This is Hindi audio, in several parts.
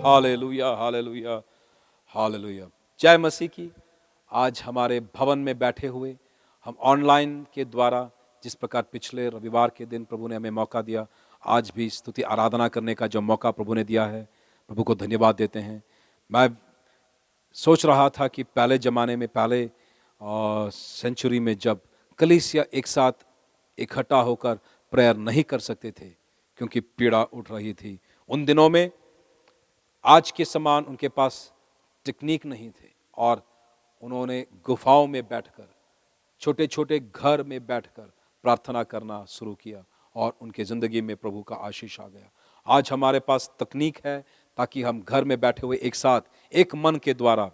Hallelujah, hallelujah, hallelujah. जय मसीह की। आज हमारे भवन में बैठे हुए हम ऑनलाइन के द्वारा जिस प्रकार पिछले रविवार के दिन प्रभु ने हमें मौका दिया, आज भी स्तुति आराधना करने का जो मौका प्रभु ने दिया है, प्रभु को धन्यवाद देते हैं। मैं सोच रहा था कि पहले ज़माने में, पहले सेंचुरी में जब कलीसिया एक साथ इकट्ठा होकर प्रेयर नहीं कर सकते थे क्योंकि पीड़ा उठ रही थी, उन दिनों में आज के समान उनके पास टेक्निक नहीं थे और उन्होंने गुफाओं में बैठकर, छोटे छोटे घर में बैठकर प्रार्थना करना शुरू किया और उनके ज़िंदगी में प्रभु का आशीष आ गया। आज हमारे पास तकनीक है ताकि हम घर में बैठे हुए एक साथ एक मन के द्वारा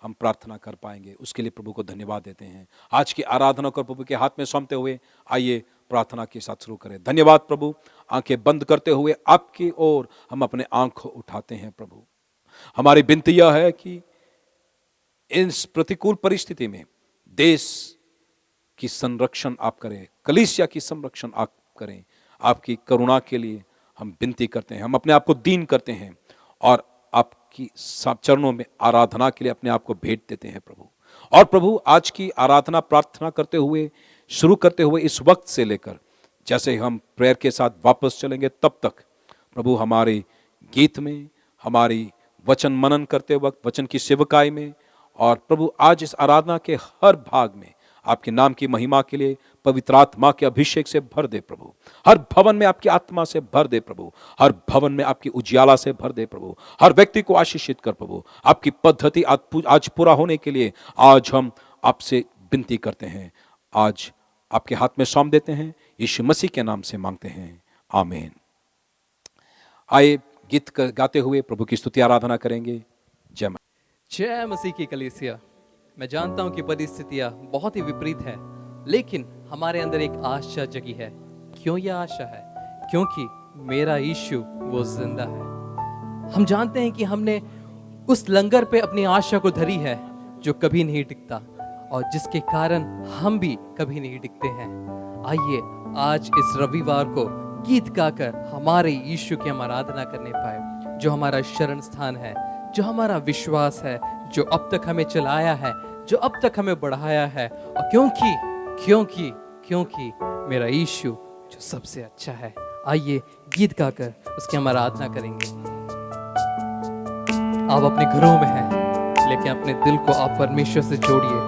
हम प्रार्थना कर पाएंगे। उसके लिए प्रभु को धन्यवाद देते हैं। आज की आराधना को प्रभु के हाथ में सौंपते हुए आइए प्रार्थना के साथ शुरू करें। धन्यवाद प्रभु। आंखें बंद करते हुए आपकी ओर हम अपने आंख उठाते हैं। प्रभु, हमारी विनती यह है कि इस प्रतिकूल परिस्थिति में देश की संरक्षण आप करें, कलीसिया की संरक्षण आप करें। आपकी करुणा के लिए हम विनती करते हैं, हम अपने आप को दीन करते हैं और आपकी चरणों में आराधना के लिए अपने आप को भेंट देते हैं प्रभु। और प्रभु, आज की आराधना प्रार्थना करते हुए, शुरू करते हुए इस वक्त से लेकर जैसे हम प्रेयर के साथ वापस चलेंगे तब तक प्रभु हमारे गीत में, हमारी वचन मनन करते वक्त, वचन की सेवकाई में और प्रभु आज इस आराधना के हर भाग में आपके नाम की महिमा के लिए पवित्र आत्मा के अभिषेक से भर दे प्रभु। हर भवन में आपकी आत्मा से भर दे प्रभु। हर भवन में आपकी उजियाला से भर दे प्रभु। हर व्यक्ति को आशीषित कर प्रभु। आपकी पद्धति आज पूरा होने के लिए आज हम आपसे विनती करते हैं। आज आपके हाथ में सौंप देते हैं। यीशु मसीह के नाम से मांगते हैं, आमीन। आइए गीत गाते हुए प्रभु की स्तुति आराधना करेंगे। जय मसीह की कलीसिया। मैं जानता हूं कि परिस्थितियां बहुत ही विपरीत है, लेकिन हमारे अंदर एक आशा जगी है। क्यों यह आशा है? क्योंकि मेरा यीशु वो जिंदा है। हम जानते हैं कि हमने उस लंगर पे अपनी आशा को धरी है जो कभी नहीं टिकता और जिसके कारण हम भी कभी नहीं टिकते हैं। आइए आज इस रविवार को गीत गाकर हमारे यीशु की हम आराधना करने पाए, जो हमारा शरण स्थान है, जो हमारा विश्वास है, जो अब तक हमें चलाया है, जो अब तक हमें बढ़ाया है। और क्योंकि मेरा यीशु जो सबसे अच्छा है। आइए गीत गाकर उसकी हम आराधना करेंगे। आप अपने घरों में हैं, लेकिन अपने दिल को आप परमेश्वर से जोड़िए।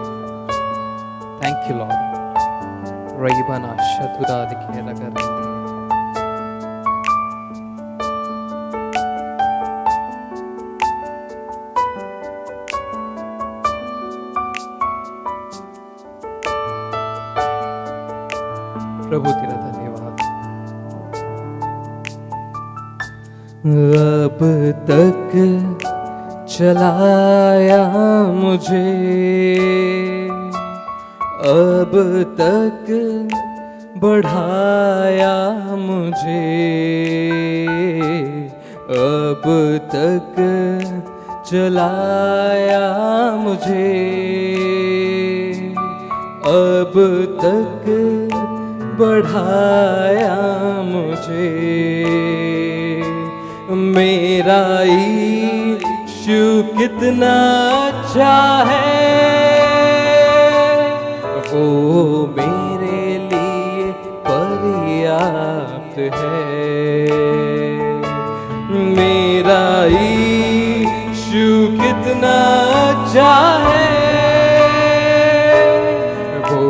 Thank you Lord. रईबाना शतुदा दिखे लगा। प्रभु तेरा धन्यवाद। अब तक चलाया मुझे, अब तक बढ़ाया मुझे, अब तक चलाया मुझे, अब तक बढ़ाया मुझे। मेरा यीशु कितना अच्छा है, वो मेरे लिए पर्याप्त है। मेरा यीशु कितना अच्छा है, वो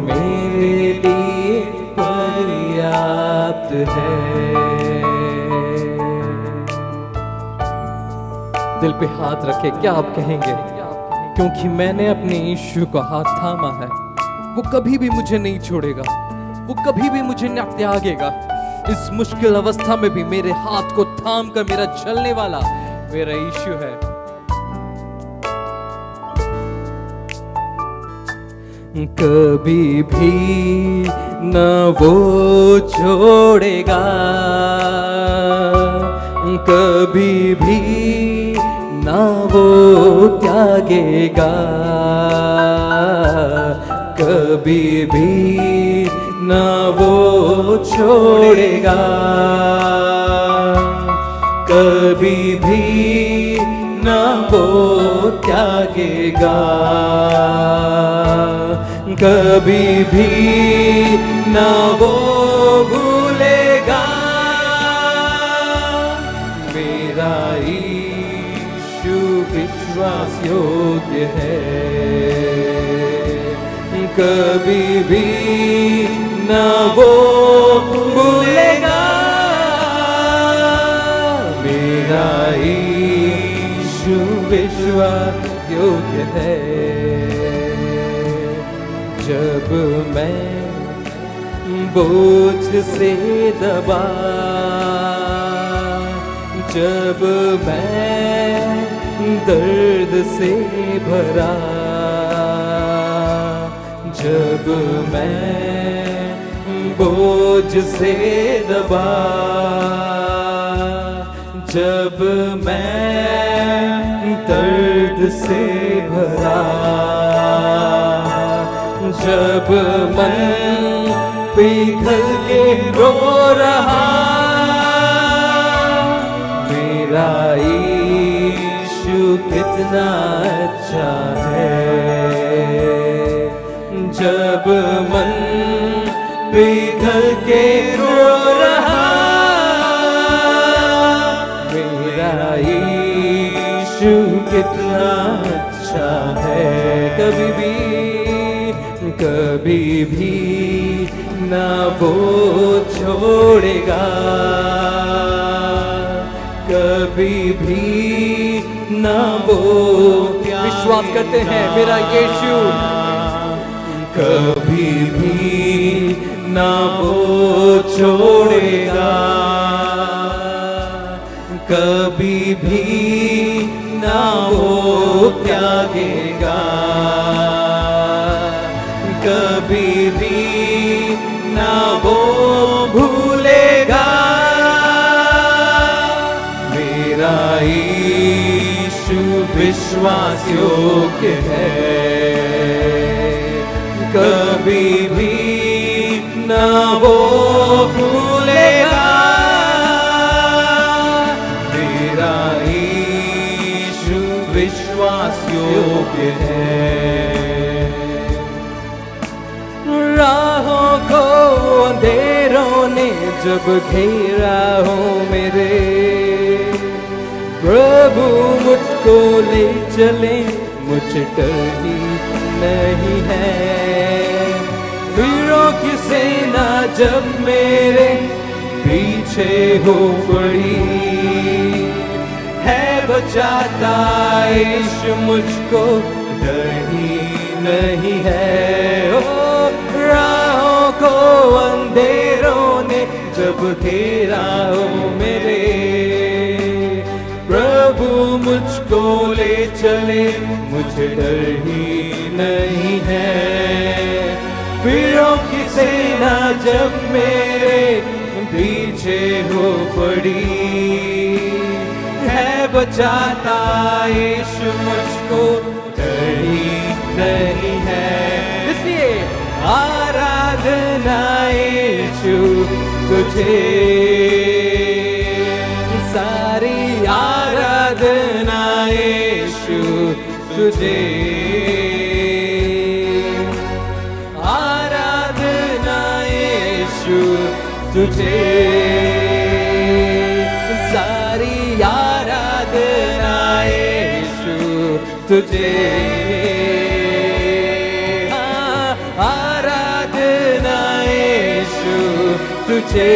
मेरे लिए पर्याप्त है। दिल पे हाथ रखे, क्या आप कहेंगे? क्योंकि मैंने अपने यीशु को हाथ थामा है, वो कभी भी मुझे नहीं छोड़ेगा, वो कभी भी मुझे न त्यागेगा। इस मुश्किल अवस्था में भी मेरे हाथ को थाम कर मेरा चलने वाला मेरा यीशु है। कभी भी न वो छोड़ेगा, कभी भी न वो त्यागेगा, कभी भी न वो छोड़ेगा, कभी भी न वो त्यागेगा, कभी भी न वो भूलेगा। मेरा यीशु विश्वास योग्य है, कभी भी न वो भूलेगा। मेरा यीशु विश्वास योग्य है। जब मैं बोझ से दबा, जब मैं दर्द से भरा, जब मैं बोझ से दबा, जब मैं दर्द से भरा, जब मन पिघल के रो रहा, मेरा यीशु कितना अच्छा है। जब मन पिघल के रो रहा, मेरा यीशु कितना अच्छा है। कभी भी ना वो छोड़ेगा, कभी भी ना वो। विश्वास करते हैं मेरा यीशु कभी भी ना वो छोड़ेगा, कभी भी ना वो त्यागेगा, कभी भी ना वो भूलेगा। मेरा यीशु विश्वास योग्य है, कभी भी ना वो भूलेगा। मेरा यीशु विश्वास योग्य है। राहों को अंधेरों ने जब घेरा हो मेरे, प्रभु मुझको ले चले, मुझ डर ही नहीं है। वीरों की सेना जब मेरे पीछे हो पड़ी, है बचाता यीशु मुझको, डर ही नहीं है। ओ राहों को अंधेरों ने जब घेरा हो मेरे, प्रभु मुझको ले चले, मुझे डर ही नहीं है। वीरों की सेना जब मेरे पीछे हो पड़ी, है बचाता यीशु मुझको, डर ही नहीं है। इसलिए आराधना यीशु तुझे, सारी आराधना यीशु तुझे, आराधना यीशु तुझे, सारी आराधना यीशु तुझे, आराधना यीशु तुझे,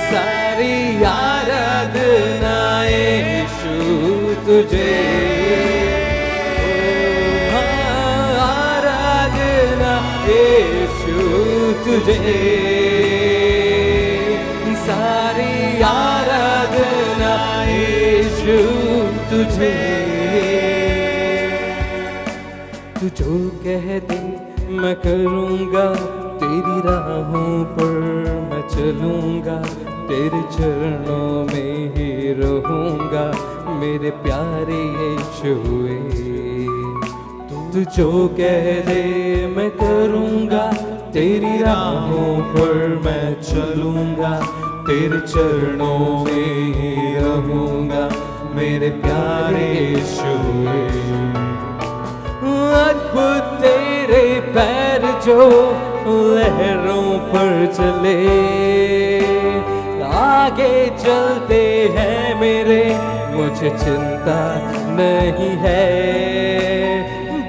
सारी आराधना यीशु तुझे, आराधना यीशु तुझे, सारी आराधना यीशु तुझे। तू जो कह दे मैं करूँगा, तेरी राहों पर मैं चलूँगा, तेरे चरणों में ही रहूँगा, मेरे प्यारे यीशुए। तू जो कह दे मैं करूँगा, तेरी राहों पर मैं चलूँगा, तेरे चरणों में ही रहूंगा मेरे प्यारे यीशु। अद्भुत तेरे पैर जो लहरों पर चले, आगे चलते हैं मेरे, मुझे चिंता नहीं है।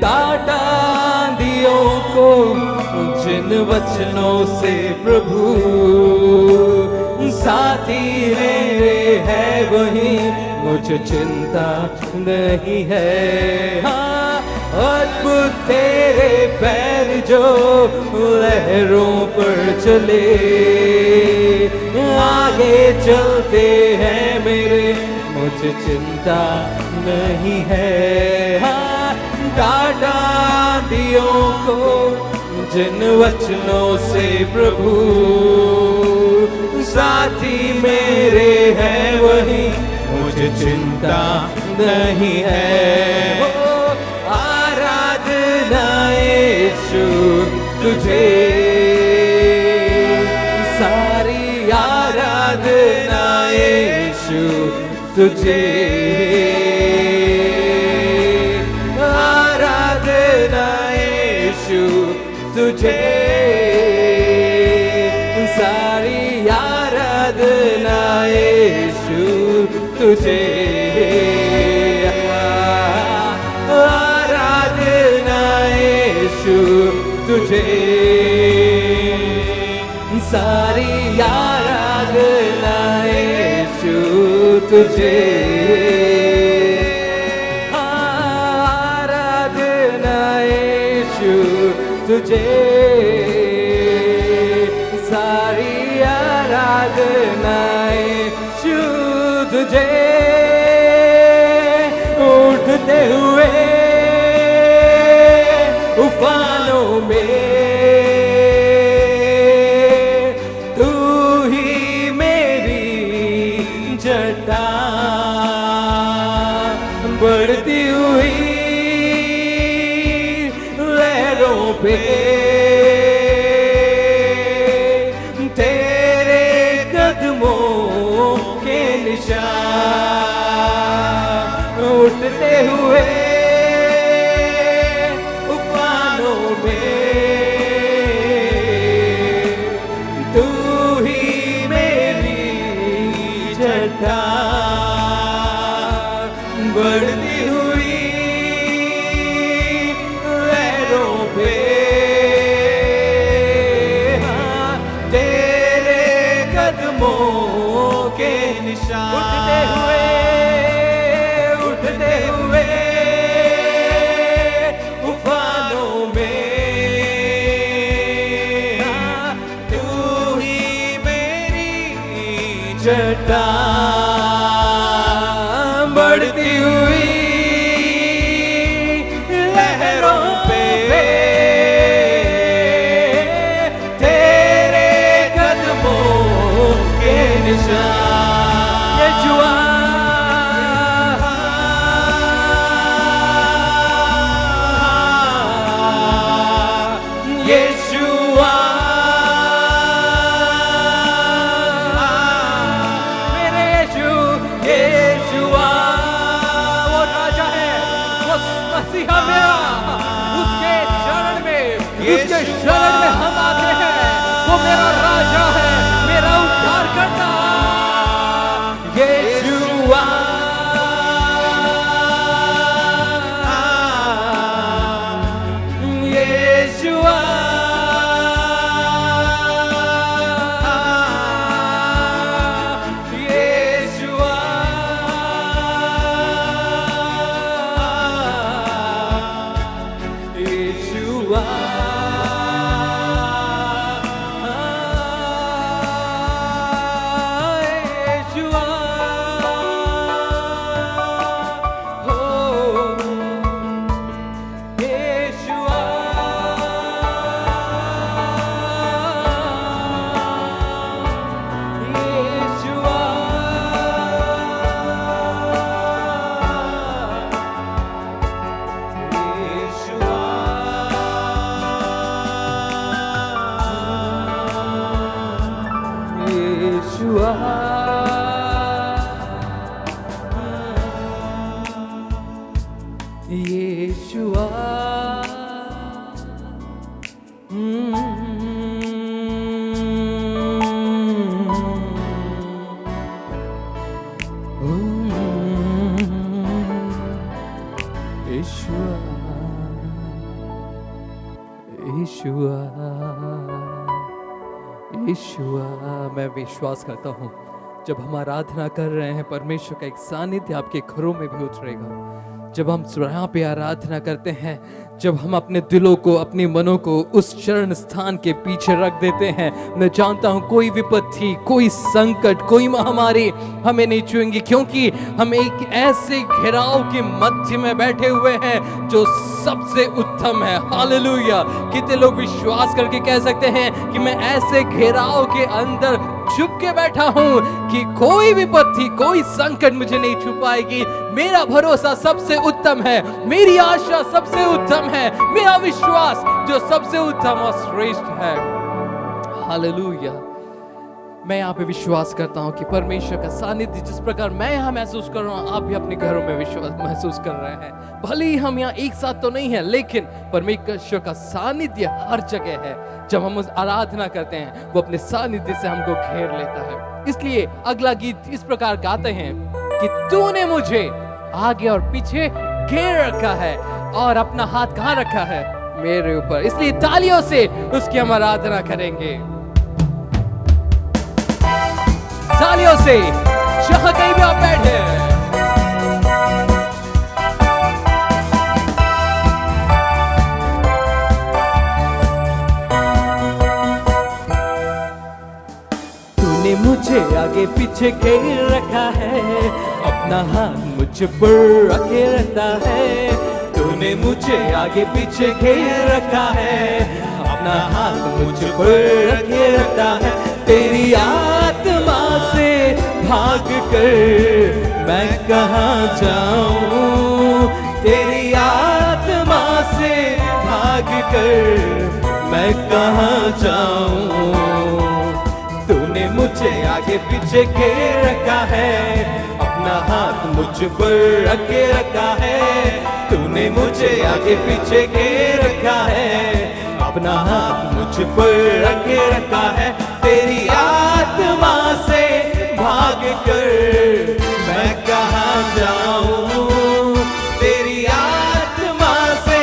डांटा आंधियों को जिन वचनों से प्रभु, साथी मेरे है वही, मुझे चिंता नहीं है। हाँ, अद्भुत तेरे पैर जो लहरों पर चले, आगे चलते हैं मेरे, मुझे चिंता नहीं है। हाँ, डांटा आंधियों को जिन वचनों से प्रभु, साथी मेरे हैं वही, मुझे चिंता नहीं है। आराधना यीशु तुझे, सारी आराधना यीशु तुझे, आराधना यीशु तुझे, सारी आराधना यीशु तुझे, आराधना यीशु तुझे, सारी आराधना यीशु तुझे, आराधना यीशु तुझे, सारी आराधना यीशु तुझे। उठते हुए उफानों में तू ही मेरी जटा, बढ़ती हुई लहरों पे तेरे कदमों के निशान, उठते हुए उफानों में तू ही मेरी जटा, बढ़ती हुई लहरों पे तेरे कदमों के निशान, उठते हुए उफानों में तू ही मेरी जटा, बढ़ती हुई लहरों पे तेरे कदमों के निशान। ये जुआ यीशुआ, मेरे यीशु, यीशुआ वो राजा है, वो मसीहा मेरा, उसके शरण में हम आते हैं। वो मेरा राजा है, मेरा उद्धार करता यीशुआ, यीशुआ, यीशुआ, यीशुआ यीशुआ यीशुआ। मैं विश्वास करता हूँ जब हम आराधना कर रहे हैं परमेश्वर का एक सानिध्य आपके घरों में भी उतरेगा। जब हम यहाँ पे आराधना करते हैं, जब हम अपने दिलों को, अपने मनों को उस चरण स्थान के पीछे रख देते हैं, मैं जानता हूँ कोई विपत्ति, कोई संकट, कोई महामारी हमें नहीं छुएंगी, क्योंकि हम एक ऐसे घेराव के मध्य में बैठे हुए हैं जो सबसे उत्तम है। हालेलुया। कितने लोग विश्वास करके कह सकते हैं कि मैं ऐसे घेराव के अंदर छुप के बैठा हूं कि कोई विपत्ति, कोई संकट मुझे नहीं छू पाएगी। मेरा भरोसा सबसे उत्तम है, मेरी आशा सबसे उत्तम है, मेरा विश्वास जो सबसे उत्तम और श्रेष्ठ है। हालेलुया। मैं यहाँ पे विश्वास करता हूँ कि परमेश्वर का सानिध्य जिस प्रकार मैं यहाँ महसूस कर रहा हूँ, आप भी अपने घरों में विश्वास महसूस कर रहे हैं। भले ही हम यहाँ एक साथ तो नहीं है, लेकिन परमेश्वर का सानिध्य हर जगह है। जब हम उस आराधना करते हैं, वो अपने सानिध्य से हमको घेर लेता है। इसलिए अगला गीत इस प्रकार गाते हैं कि तूने मुझे आगे और पीछे घेर रखा है और अपना हाथ कहाँ रखा है? मेरे ऊपर। इसलिए तालियों से उसकी हम आराधना करेंगे, तालियों से, जहां कहीं भी आप बैठे। तूने मुझे आगे पीछे घेर रखा है, अपना हाथ मुझ पर रखे रहता है। तूने मुझे आगे पीछे घेर रखा है, अपना हाथ मुझ पर रखे रहता है। तेरी आत्मा से भाग कर मैं कहाँ जाऊं? तेरी आत्मा से भाग कर मैं कहाँ जाऊं? तूने मुझे आगे पीछे घेर रखा है, अपना हाथ मुझ पर रखे रखा है। तूने मुझे आगे पीछे घेर रखा है, अपना हाथ मुझ पर रखे रखा है। तेरी आत्मा से भाग कर मैं कहाँ जाऊं? तेरी आत्मा से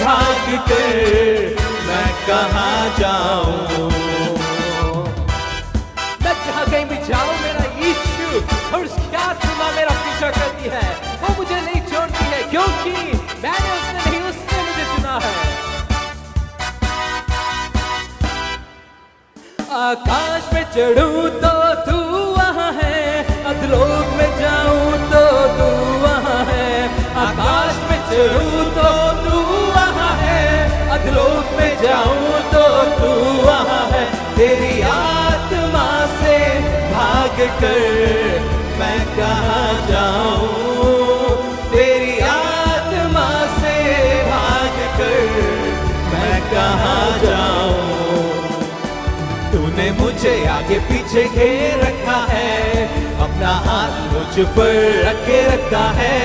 भाग कर मैं कहाँ जाऊं? मैं जहाँ कहीं भी जाऊं, मेरा यीशु और उसकी आत्मा मेरा पीछा करती है। वो मुझे नहीं छोड़ती है, क्योंकि मैंने उसने नहीं, उसने मुझे चुना है। आकाश में चढ़ूं तो तू वहाँ है, अधलोक में जाऊं तो तू वहाँ है। आकाश में चढ़ूं तो तू वहाँ है, अधलोक में जाऊं तो तू वहाँ है। तेरी आत्मा से भाग कर मैं कहाँ जाऊं? तेरी आत्मा से भाग कर मैं कहाँ जाऊं? तूने मुझे आगे पीछे घेर रखा है, अपना हाथ मुझ पर रखे रखा है।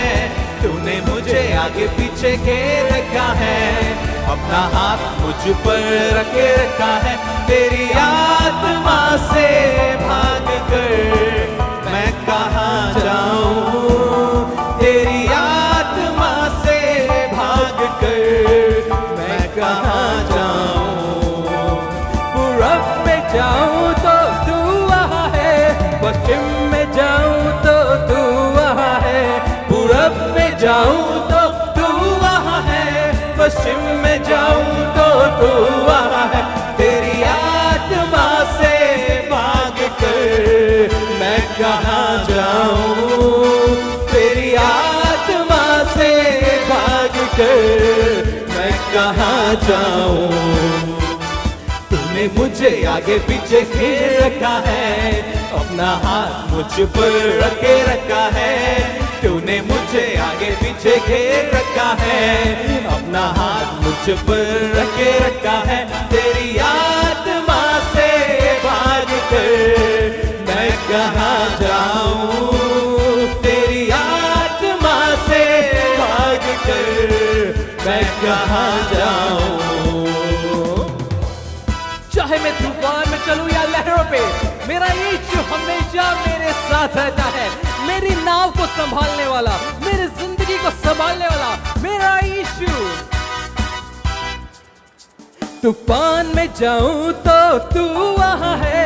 तूने मुझे आगे पीछे घेर रखा है, अपना हाथ मुझ पर रखे रखा है। तेरी आत्मा से भाग कर मैं कहाँ जाऊं? तेरी आत्मा से भाग कर मैं कहाँ जाऊं? पूरब में जाऊं तो तू वहाँ है, पश्चिम में जाऊं तो तू वहाँ है। पूरब में जाऊं तो तू वहाँ है, पश्चिम में जाऊं तो तू वहाँ है। तेरी आत्मा से भाग कर मैं कहाँ जाऊं? तेरी आत्मा से भाग कर मैं कहाँ जाऊं? तूने मुझे आगे पीछे घेर रखा है, अपना हाथ मुझ पर रखे रखा है। तूने मुझे आगे पीछे घेर रखा है, अपना हाथ मुझ पर रखे रखा है। तेरी आत्मा से भाग कर मैं कहाँ जाऊं? तेरी आत्मा से भाग कर मैं कहाँ जाऊं। चाहे मैं तूफान में चलूं या लहरों पे, मेरा यीशु हमेशा मेरे साथ रहता है। मेरी नाव को संभालने वाला, मेरी जिंदगी को संभालने वाला मेरा यीशु। तूफान में जाऊं तो तू वहाँ है,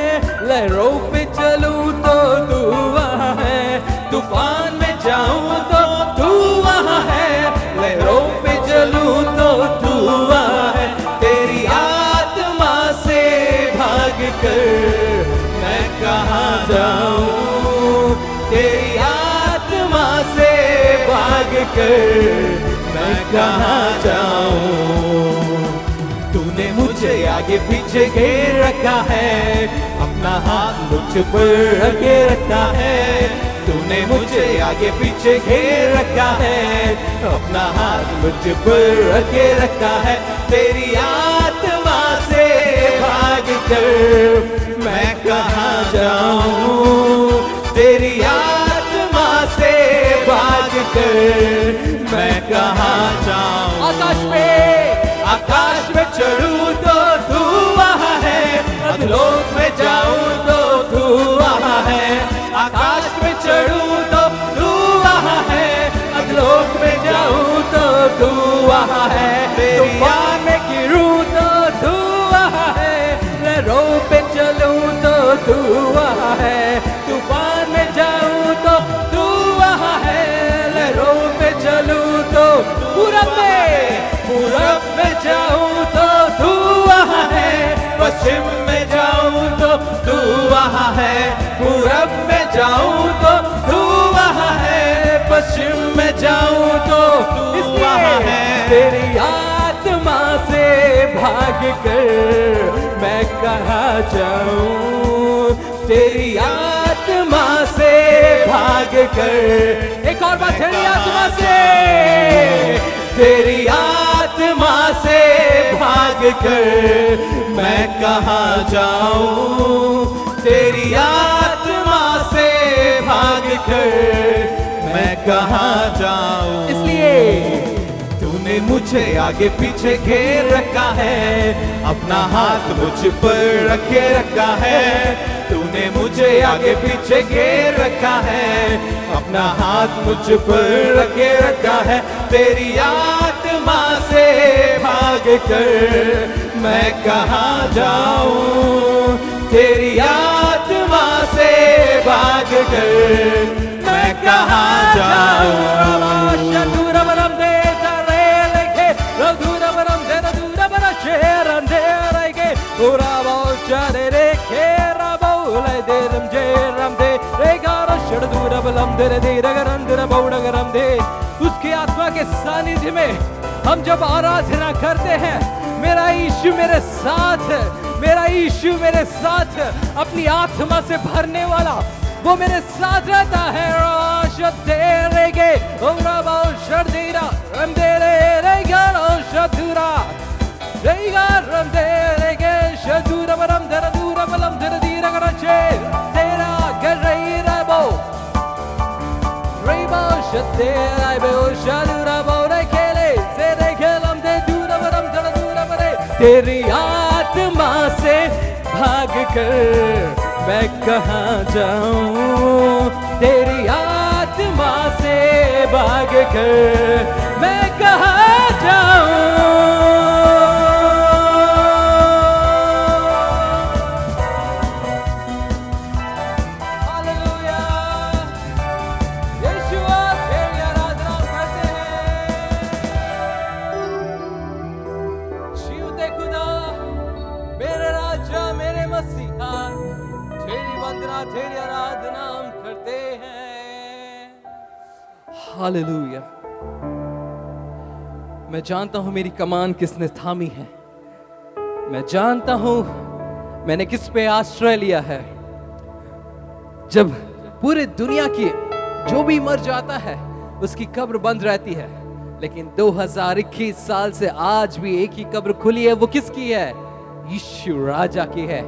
लहरों पे चलूं तो तू वहाँ है। तूफान में जाऊं तो तू वहाँ है, लहरों पे चलूं तो तू वहाँ है। तेरी आत्मा से भाग कर मैं कहाँ जाऊं, तेरी आत्मा से भाग कर मैं कहाँ जाऊं। तूने मुझे आगे पीछे घेर रखा है, अपना हाथ मुझ पर रखे रखा है। तूने मुझे आगे पीछे घेर रखा है, अपना हाथ मुझ पर रखे रखा है। तेरी आत्मा से भाग कर मैं कहाँ जाऊं, तेरी आत्मा से भाग कर मैं कहाँ जाऊं। आकाश में चढ़ूं तो तू वहाँ है, अधलोक में जाऊं तो तू वहाँ है। आकाश में चढ़ूं तो तू वहाँ है, अधलोक में जाऊं तो तू वहाँ है। तूफान में गिरूं तो तू वहाँ है, लहरों पे चलूं तो तू वहाँ है। तूफान में जाऊं तो तू वहाँ है, लहरों पे चलूं तो पूरब में जाऊं तो तू वहाँ है। पश्चिम में जाऊं तो तू वहाँ है, पूरब में जाऊं तो तू वहाँ है। पश्चिम में जाऊं तो तू वहाँ है। तेरी आत्मा से भाग कर मैं कहाँ जाऊं, तेरी आत्मा से भाग कर। एक और बात, तेरी आत्मा से, तेरी आत्मा से भाग कर मैं कहाँ जाऊं, तेरी आत्मा से भाग कर मैं कहाँ जाऊं। इसलिए तूने मुझे आगे पीछे घेर रखा है, अपना हाथ मुझ पर रखे रखा है। तूने मुझे आगे पीछे घेर रखा है, अपना हाथ मुझ पर रखे रखा है। तेरी आत्मा से भाग कर मैं कहाँ जाऊं, तेरी आत्मा से भाग कर मैं कहाँ जाऊं। उसकी आत्मा के सानिध्य में हम जब आराधना करते हैं, मेरा यीशु मेरे साथ है, मेरा यीशु मेरे साथ है। अपनी आत्मा से भरने वाला वो मेरे साथ रहता है। तेरी आत्मा से भाग कर मैं कहाँ जाऊं, तेरी आत्मा से भाग कर मैं कहाँ जाऊं। हालेलुया, यीशुआ तेरी आराधना करते हैं। जीवते खुदा, मेरे राजा, मेरे मसीहा, तेरी वंदना, तेरी आराधना हम करते हैं। हालेलुया। मैं जानता हूं मेरी कमान किसने थामी है, मैं जानता हूं मैंने किस पे आश्रय लिया है। जब पूरे दुनिया की जो भी मर जाता है उसकी कब्र बंद रहती है, लेकिन 2021 साल से आज भी एक ही कब्र खुली है। वो किसकी है? यीशु राजा की है।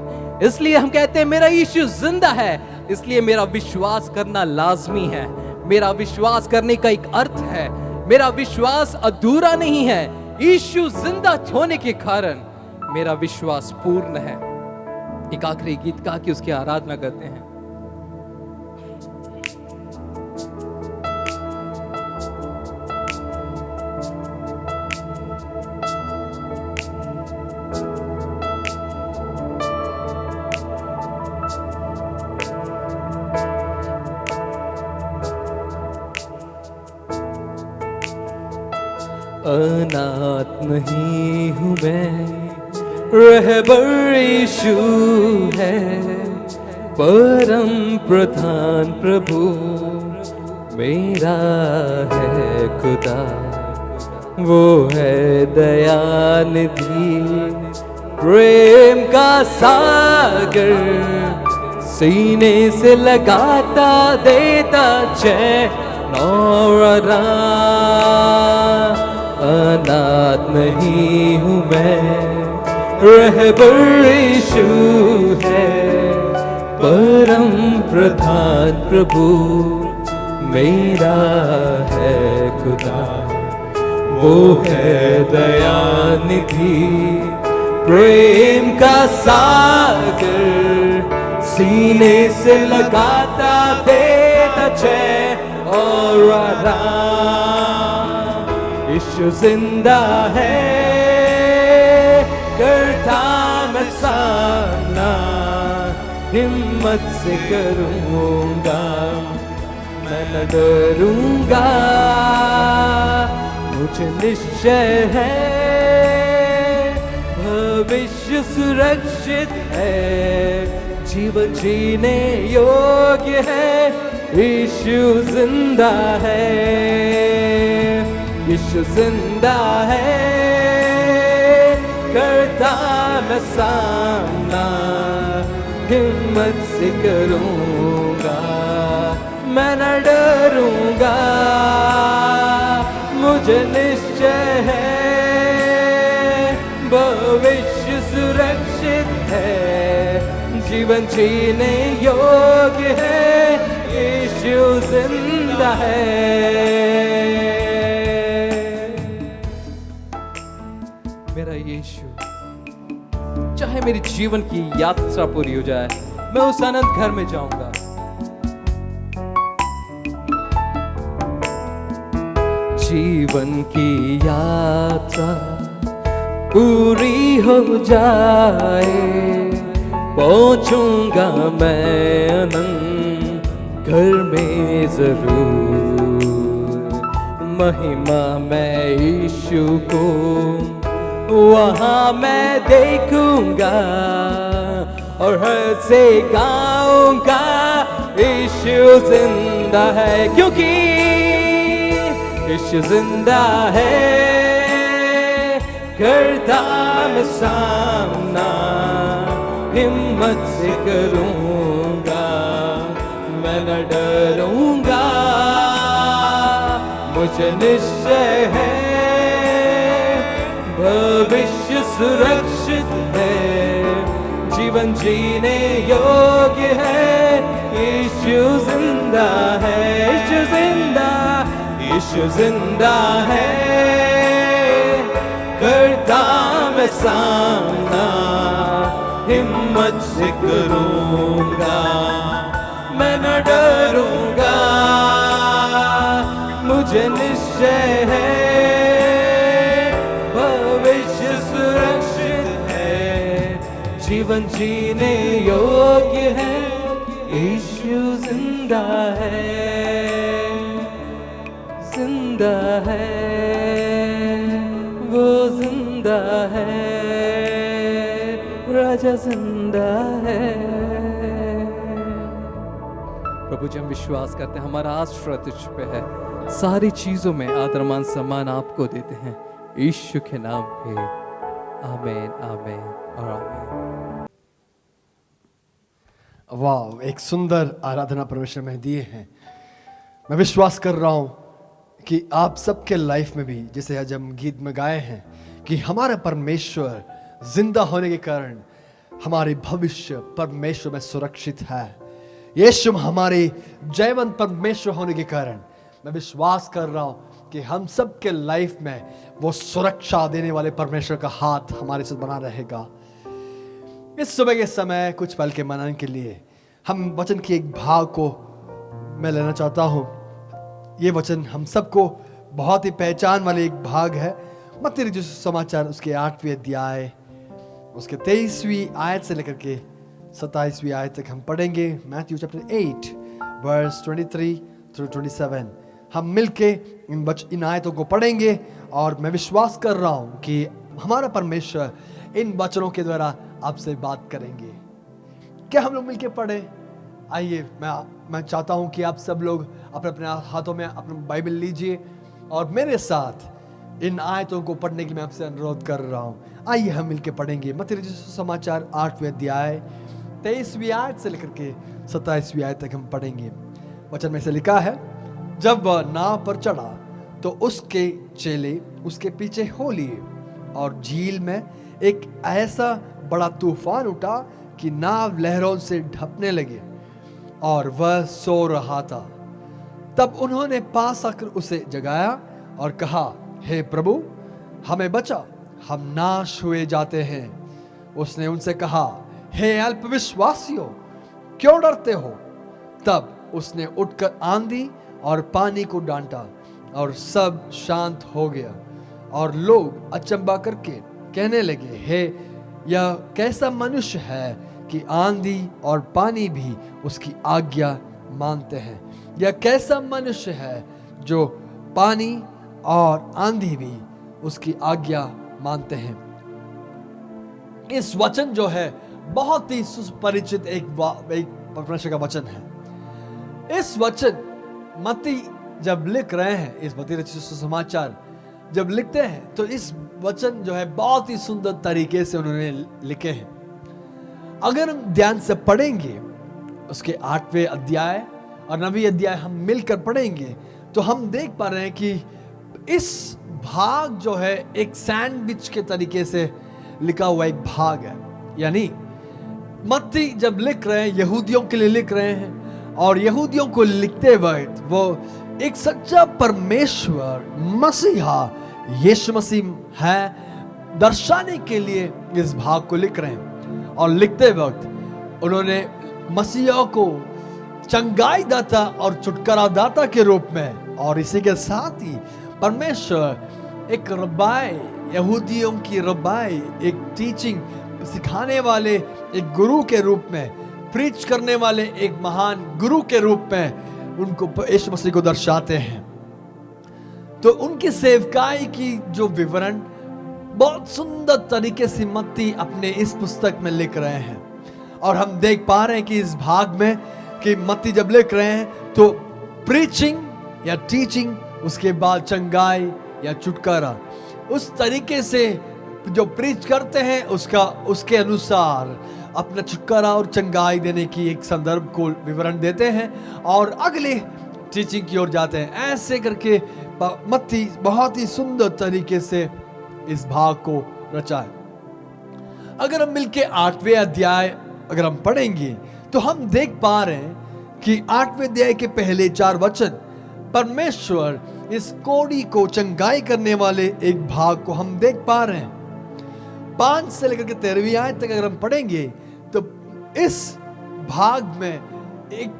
इसलिए हम कहते हैं मेरा यीशु जिंदा है, इसलिए मेरा विश्वास करना लाजमी है। मेरा विश्वास करने का एक अर्थ है, मेरा विश्वास अधूरा नहीं है, यीशु जिंदा होने के कारण मेरा विश्वास पूर्ण है। एक आखिरी गीत गा के उसकी आराधना करते हैं। अनाथ नहीं हूँ मैं, रहबर यीशु है, परम प्रधान प्रभु मेरा है खुदा। वो है दयानिधि, प्रेम का सागर, सीने से लगाता देता चैन और आराम। अनाथ नहीं हूँ मैं, रहबर यीशु है, परम प्रधान प्रभु मेरा है खुदा। वो है दयानिधि, प्रेम का सागर, सीने से लगाता देता चैन और आराम। यीशु जिंदा है, करता मैं सामना, हिम्मत से करूंगा, मैं न डरूंगा। मुझे निश्चय है, भविष्य सुरक्षित है, जीवन जीने योग्य है। यीशु जिंदा है, यीशु जिंदा है, करता मैं सामना, हिम्मत से करूंगा, मैं न डरूंगा। मुझे निश्चय है, भविष्य सुरक्षित है, जीवन जीने योग्य है। यीशु जिंदा है। मेरा यीशु, चाहे मेरी जीवन की यात्रा पूरी हो जाए, मैं उस अनंत घर में जाऊंगा। जीवन की यात्रा पूरी हो जाए, पहुंचूंगा मैं अनंत घर में जरूर। महिमा मैं यीशु को वहां मैं देखूंगा, और हर से गाऊंगा, यीशु जिंदा है, क्योंकि यीशु जिंदा है, करता मैं सामना, हिम्मत से करूंगा, मैं न डरूंगा। मुझे निश्चय है, भविष्य सुरक्षित है, जीवन जीने योग्य है। यीशु जिंदा है, यीशु जिंदा, यीशु जिंदा है, करता मैं सामना, हिम्मत से करूंगा, मैं न डरूंगा। मुझे निश्चय है, भविष्य सुरक्षित है, जीवन जीने योग्य है। यीशु जिंदा है, जिंदा है, वो जिंदा है, राजा जिंदा है। प्रभु जी, हम विश्वास करते हैं हमारा आश्रय तुझ पे है, सारी चीजों में आदर मान सम्मान आपको देते हैं, यीशु के नाम पे आमीन, आमीन और आमीन। वाह, एक सुंदर आराधना परमेश्वर में दिए हैं। मैं विश्वास कर रहा हूं कि आप सबके लाइफ में भी, जैसे आज हम गीत में गाए हैं कि हमारा परमेश्वर जिंदा होने के कारण हमारे भविष्य परमेश्वर में सुरक्षित है। यीशु हमारे जयवंत परमेश्वर होने के कारण मैं विश्वास कर रहा हूं कि हम सब के लाइफ में वो सुरक्षा देने वाले परमेश्वर का हाथ हमारे साथ बना रहेगा। इस सुबह के समय कुछ पल के मनन के लिए हम वचन की एक भाग को मैं लेना चाहता हूँ। ये वचन हम सबको बहुत ही पहचान वाले एक भाग है। मत्ती रचित सुसमाचार उसके 8वें अध्याय उसके 23वीं आयत से लेकर के 27वीं आयत तक हम पढ़ेंगे। मैथ्यू चैप्टर 8 वर्स 23 थ्रू 27 हम मिलके इन आयतों को पढ़ेंगे और मैं विश्वास कर रहा हूँ कि हमारा परमेश्वर इन वचनों के द्वारा आपसे बात करेंगे। क्या हम लोग मिलके पढ़े? आइए, मैं चाहता हूँ कि आप सब लोग अपने अपने हाथों में अपना बाइबल लीजिए और मेरे साथ इन आयतों को पढ़ने के लिए मैं आपसे अनुरोध कर रहा हूँ। आइए हम मिलके पढ़ेंगे। मत्ती रचित सुसमाचार 8वें अध्याय 23वीं आयत से लेकर के 27वीं आयत तक हम पढ़ेंगे। वचन में से लिखा है, जब वह नाव पर चढ़ा तो उसके चेले उसके पीछे हो लिए और झील में एक ऐसा बड़ा तूफान उठा कि नाव लहरों से ढपने लगे और वह सो रहा था। तब उन्होंने पास आकर उसे जगाया और कहा, हे प्रभु, हमें बचा, हम नाश हुए जाते हैं। उसने उनसे कहा, हे अल्पविश्वासियों, क्यों डरते हो? तब उसने उठकर आंधी और पानी को डांटा और सब शांत हो गया। और लोग अचंभा करके कहने लगे, हे, यह कैसा मनुष्य है कि आंधी और पानी भी उसकी आज्ञा मानते हैं। यह कैसा मनुष्य है जो पानी और आंधी भी उसकी आज्ञा मानते हैं। इस वचन जो है बहुत ही सुपरिचित एक परमेश्वर का वचन है। इस वचन मत्ती जब लिख रहे हैं, इस मत्ती रचित सुसमाचार जब लिखते हैं तो इस वचन जो है बहुत ही सुंदर तरीके से उन्होंने लिखे हैं। अगर हम ध्यान से पढ़ेंगे उसके 8वें अध्याय और 9वीं अध्याय हम मिलकर पढ़ेंगे तो हम देख पा रहे हैं कि इस भाग जो है एक सैंडविच के तरीके से लिखा हुआ एक भाग है। यानी मत्ती जब लिख रहे हैं यहूदियों के लिए लिख रहे हैं और यहूदियों को लिखते वक्त वो एक सच्चा परमेश्वर मसीहा यीशु मसीह है दर्शाने के लिए इस भाग को लिख रहे हैं। और लिखते वक्त उन्होंने मसीहा को चंगाई दाता और छुटकारा दाता के रूप में और इसी के साथ ही परमेश्वर एक रब्बाई, यहूदियों की रब्बाई, एक टीचिंग सिखाने वाले एक गुरु के रूप में, प्रीच करने वाले एक महान गुरु के रूप में उनको यीशु मसीह को दर्शाते हैं। तो उनकी सेवकाई की जो विवरण बहुत सुंदर तरीके से मत्ती अपने इस पुस्तक में लिख रहे हैं। और हम देख पा रहे हैं कि इस भाग में कि मत्ती जब लिख रहे हैं तो प्रीचिंग या टीचिंग, उसके बाद चंगाई या छुटकारा, उस तरीके से जो प्रीच करते हैं उसके अनुसार अपना छुटकारा और चंगाई देने की एक संदर्भ को विवरण देते हैं और अगले टीचिंग की ओर जाते हैं। ऐसे करके मत्ती बहुत ही सुंदर तरीके से इस भाग को रचा है। अगर हम मिलके 8वें अध्याय अगर हम पढ़ेंगे तो हम देख पा रहे हैं कि 8वें अध्याय के पहले 4 वचन परमेश्वर इस कोड़ी को चंगाई करने वाले एक भाग को हम देख पा रहे हैं। 5 से लेकर के 13वीं आयत तक अगर हम पढ़ेंगे तो इस भाग में एक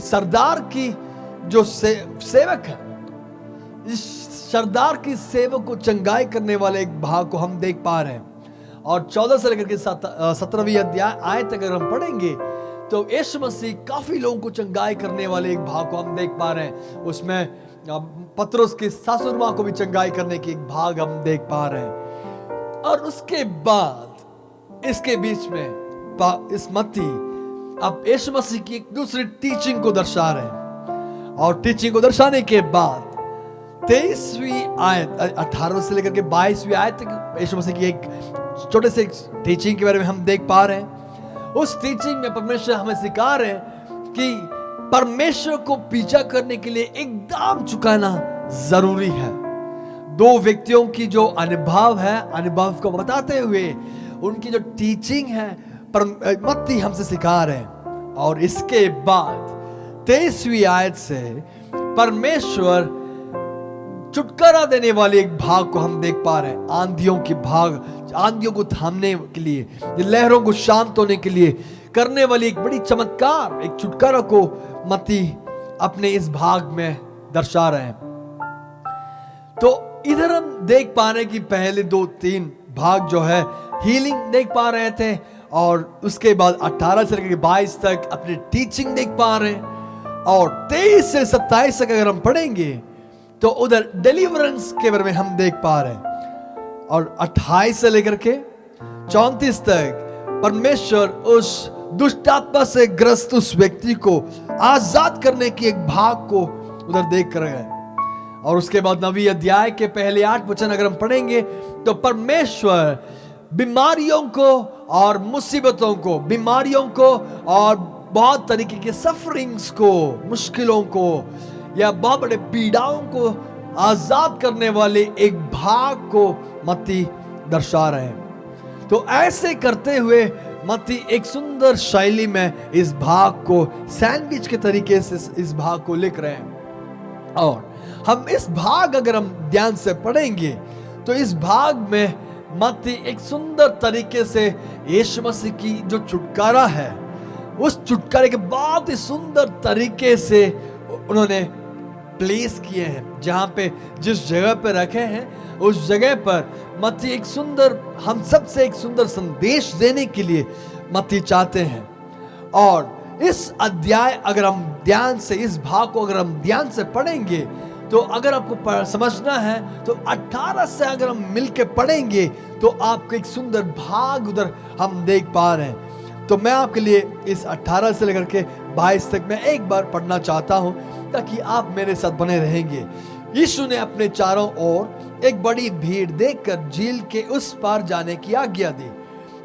सरदार की जो सेवक है, इस सरदार की सेवक को चंगाई करने वाले एक भाग को हम देख पा रहे हैं। और 14 से लेकर के 17वीं अध्याय आयत अगर हम पढ़ेंगे तो यीशु मसीह काफी लोगों को चंगाई करने वाले एक भाग को हम देख पा रहे हैं। उसमें पतरस की सासुर मां को भी चंगाई करने की एक भाग हम देख पा रहे हैं। और उसके बाद इसके बीच में इस मत्ती अब यीशु मसीह की एक दूसरी टीचिंग को दर्शा रहे हैं। और टीचिंग को दर्शाने के बाद 23वीं आयत 18 से लेकर के 22वीं आयत तक यीशु मसीह की एक छोटे से टीचिंग के बारे में हम देख पा रहे हैं। उस टीचिंग में परमेश्वर हमें सिखा रहे हैं कि परमेश्वर को पीछा करने के लिए एक दाम चुकाना जरूरी है। 2 व्यक्तियों की जो अनुभव है, अनुभव को बताते हुए उनकी जो टीचिंग है मत्ती हमसे सिखा रहे हैं। और इसके बाद 23वीं आयत से परमेश्वर छुटकारा देने वाले एक भाग को हम देख पा रहे हैं। आंधियों की भाग, आंधियों को थामने के लिए, लहरों को शांत होने के लिए करने वाली एक बड़ी चमत्कार, एक छुटकारा को मत्ती अपने इस भाग में दर्शा रहे हैं। तो इधर हम देख पा रहे हैं कि पहले 2-3 भाग जो है हीलिंग देख पा रहे थे, और उसके बाद 18 से लेकर 22 तक अपनी टीचिंग देख पा रहे हैं, और 23 से 27 तक अगर हम पढ़ेंगे तो उधर डिलीवरेंस के बारे में हम देख पा रहे हैं, और 28 से लेकर के 34 तक परमेश्वर उस दुष्ट आत्मा से ग्रस्त उस व्यक्ति को आजाद करने की एक भाग को उधर देख कर गए। और उसके बाद 9वीं अध्याय के पहले 8 वचन अगर हम पढ़ेंगे तो परमेश्वर बीमारियों को और मुसीबतों को, बीमारियों को और बहुत तरीके के सफरिंग्स को, मुश्किलों को या बहुत बड़े पीड़ाओं को आजाद करने वाले एक भाग को मत्ती दर्शा रहे हैं। तो ऐसे करते हुए मत्ती एक सुंदर शैली में इस भाग को सैंडविच के तरीके से इस भाग को लिख रहे हैं। और हम इस भाग अगर हम ध्यान से पढ़ेंगे तो इस भाग में मत्ती एक सुंदर तरीके से यीशु मसीह की जो छुटकारा है, उस छुटकारे के बहुत ही सुंदर तरीके से उन्होंने प्लेस किए हैं। जहां पे जिस जगह पे रखे हैं उस जगह पर मत्ती एक सुंदर, हम सब से एक सुंदर संदेश देने के लिए मत्ती चाहते हैं। और इस अध्याय अगर हम ध्यान से, इस भाग को अगर हम ध्यान से पढ़ेंगे तो अगर आपको समझना है तो 18 से अगर हम मिलके पढ़ेंगे तो आपको एक सुंदर भाग उधर हम देख पा रहे हैं। तो मैं आपके लिए इस 18 से लेकर के 22 तक मैं एक बार पढ़ना चाहता हूं ताकि आप मेरे साथ बने रहेंगे। यीशु ने अपने चारों ओर एक बड़ी भीड़ देखकर झील के उस पार जाने की आज्ञा दी,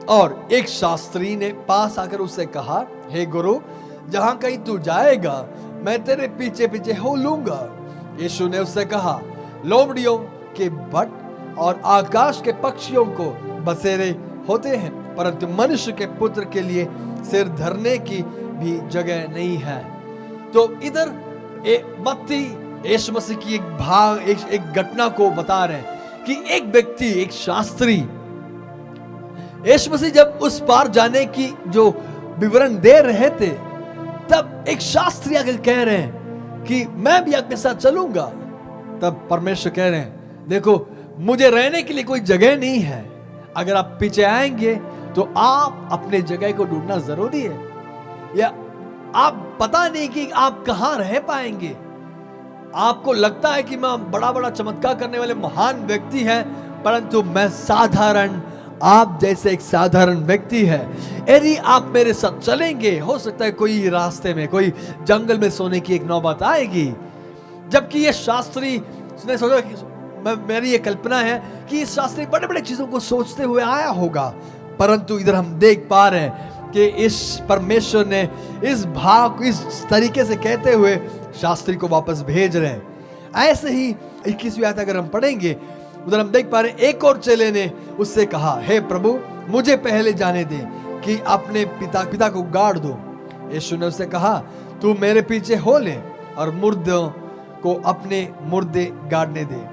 और एक शास्त्री ने पास आकर उससे कहा, हे गुरु, जहां कहीं तू जाएगा मैं तेरे पीछे पीछे हो लूंगा। यीशु ने उससे कहा, लोमड़ियों के बट और आकाश के पक्षियों को बसेरे होते हैं, परंतु मनुष्य के पुत्र के लिए सिर धरने की भी जगह नहीं है। तो इधर मत्ती यीशु मसीह की एक घटना को बता रहे हैं कि एक व्यक्ति, एक शास्त्री, यीशु मसीह जब उस पार जाने की जो विवरण दे रहे थे तब एक शास्त्री आकर कह रहे हैं कि मैं भी आपके साथ चलूंगा। तब परमेश्वर कह रहे हैं, देखो मुझे रहने के लिए कोई जगह नहीं है, अगर आप पीछे आएंगे तो आप अपने जगह को ढूंढना जरूरी है, या आप पता नहीं कि आप कहां रह पाएंगे। आपको लगता है कि मैं बड़ा चमत्कार करने वाले महान व्यक्ति हैं, परंतु मैं साधारण, आप जैसे एक साधारण व्यक्ति है। यदि आप मेरे साथ चलेंगे, हो सकता है कोई रास्ते में, कोई जंगल में सोने की एक नौबत आएगी। जबकि ये शास्त्री, उसने सोचा कि मेरी ये कल्पना है कि इस शास्त्री बड़े बड़े चीजों को सोचते हुए आया होगा, परंतु इधर हम देख पा रहे हैं कि इस परमेश्वर ने इस भाग इस तरीके से कहते हुए शास्त्री को वापस भेज रहे हैं। ऐसे ही 21वीं आयत अगर हम पढ़ेंगे उधर हम देख पा रहे हैं, एक और चेले ने उससे कहा, हे प्रभु, मुझे पहले जाने दे कि अपने पिता को गाड़ दो। यीशु ने उससे कहा, तू मेरे पीछे हो ले और मुर्दों को अपने मुर्दे गाड़ने दे।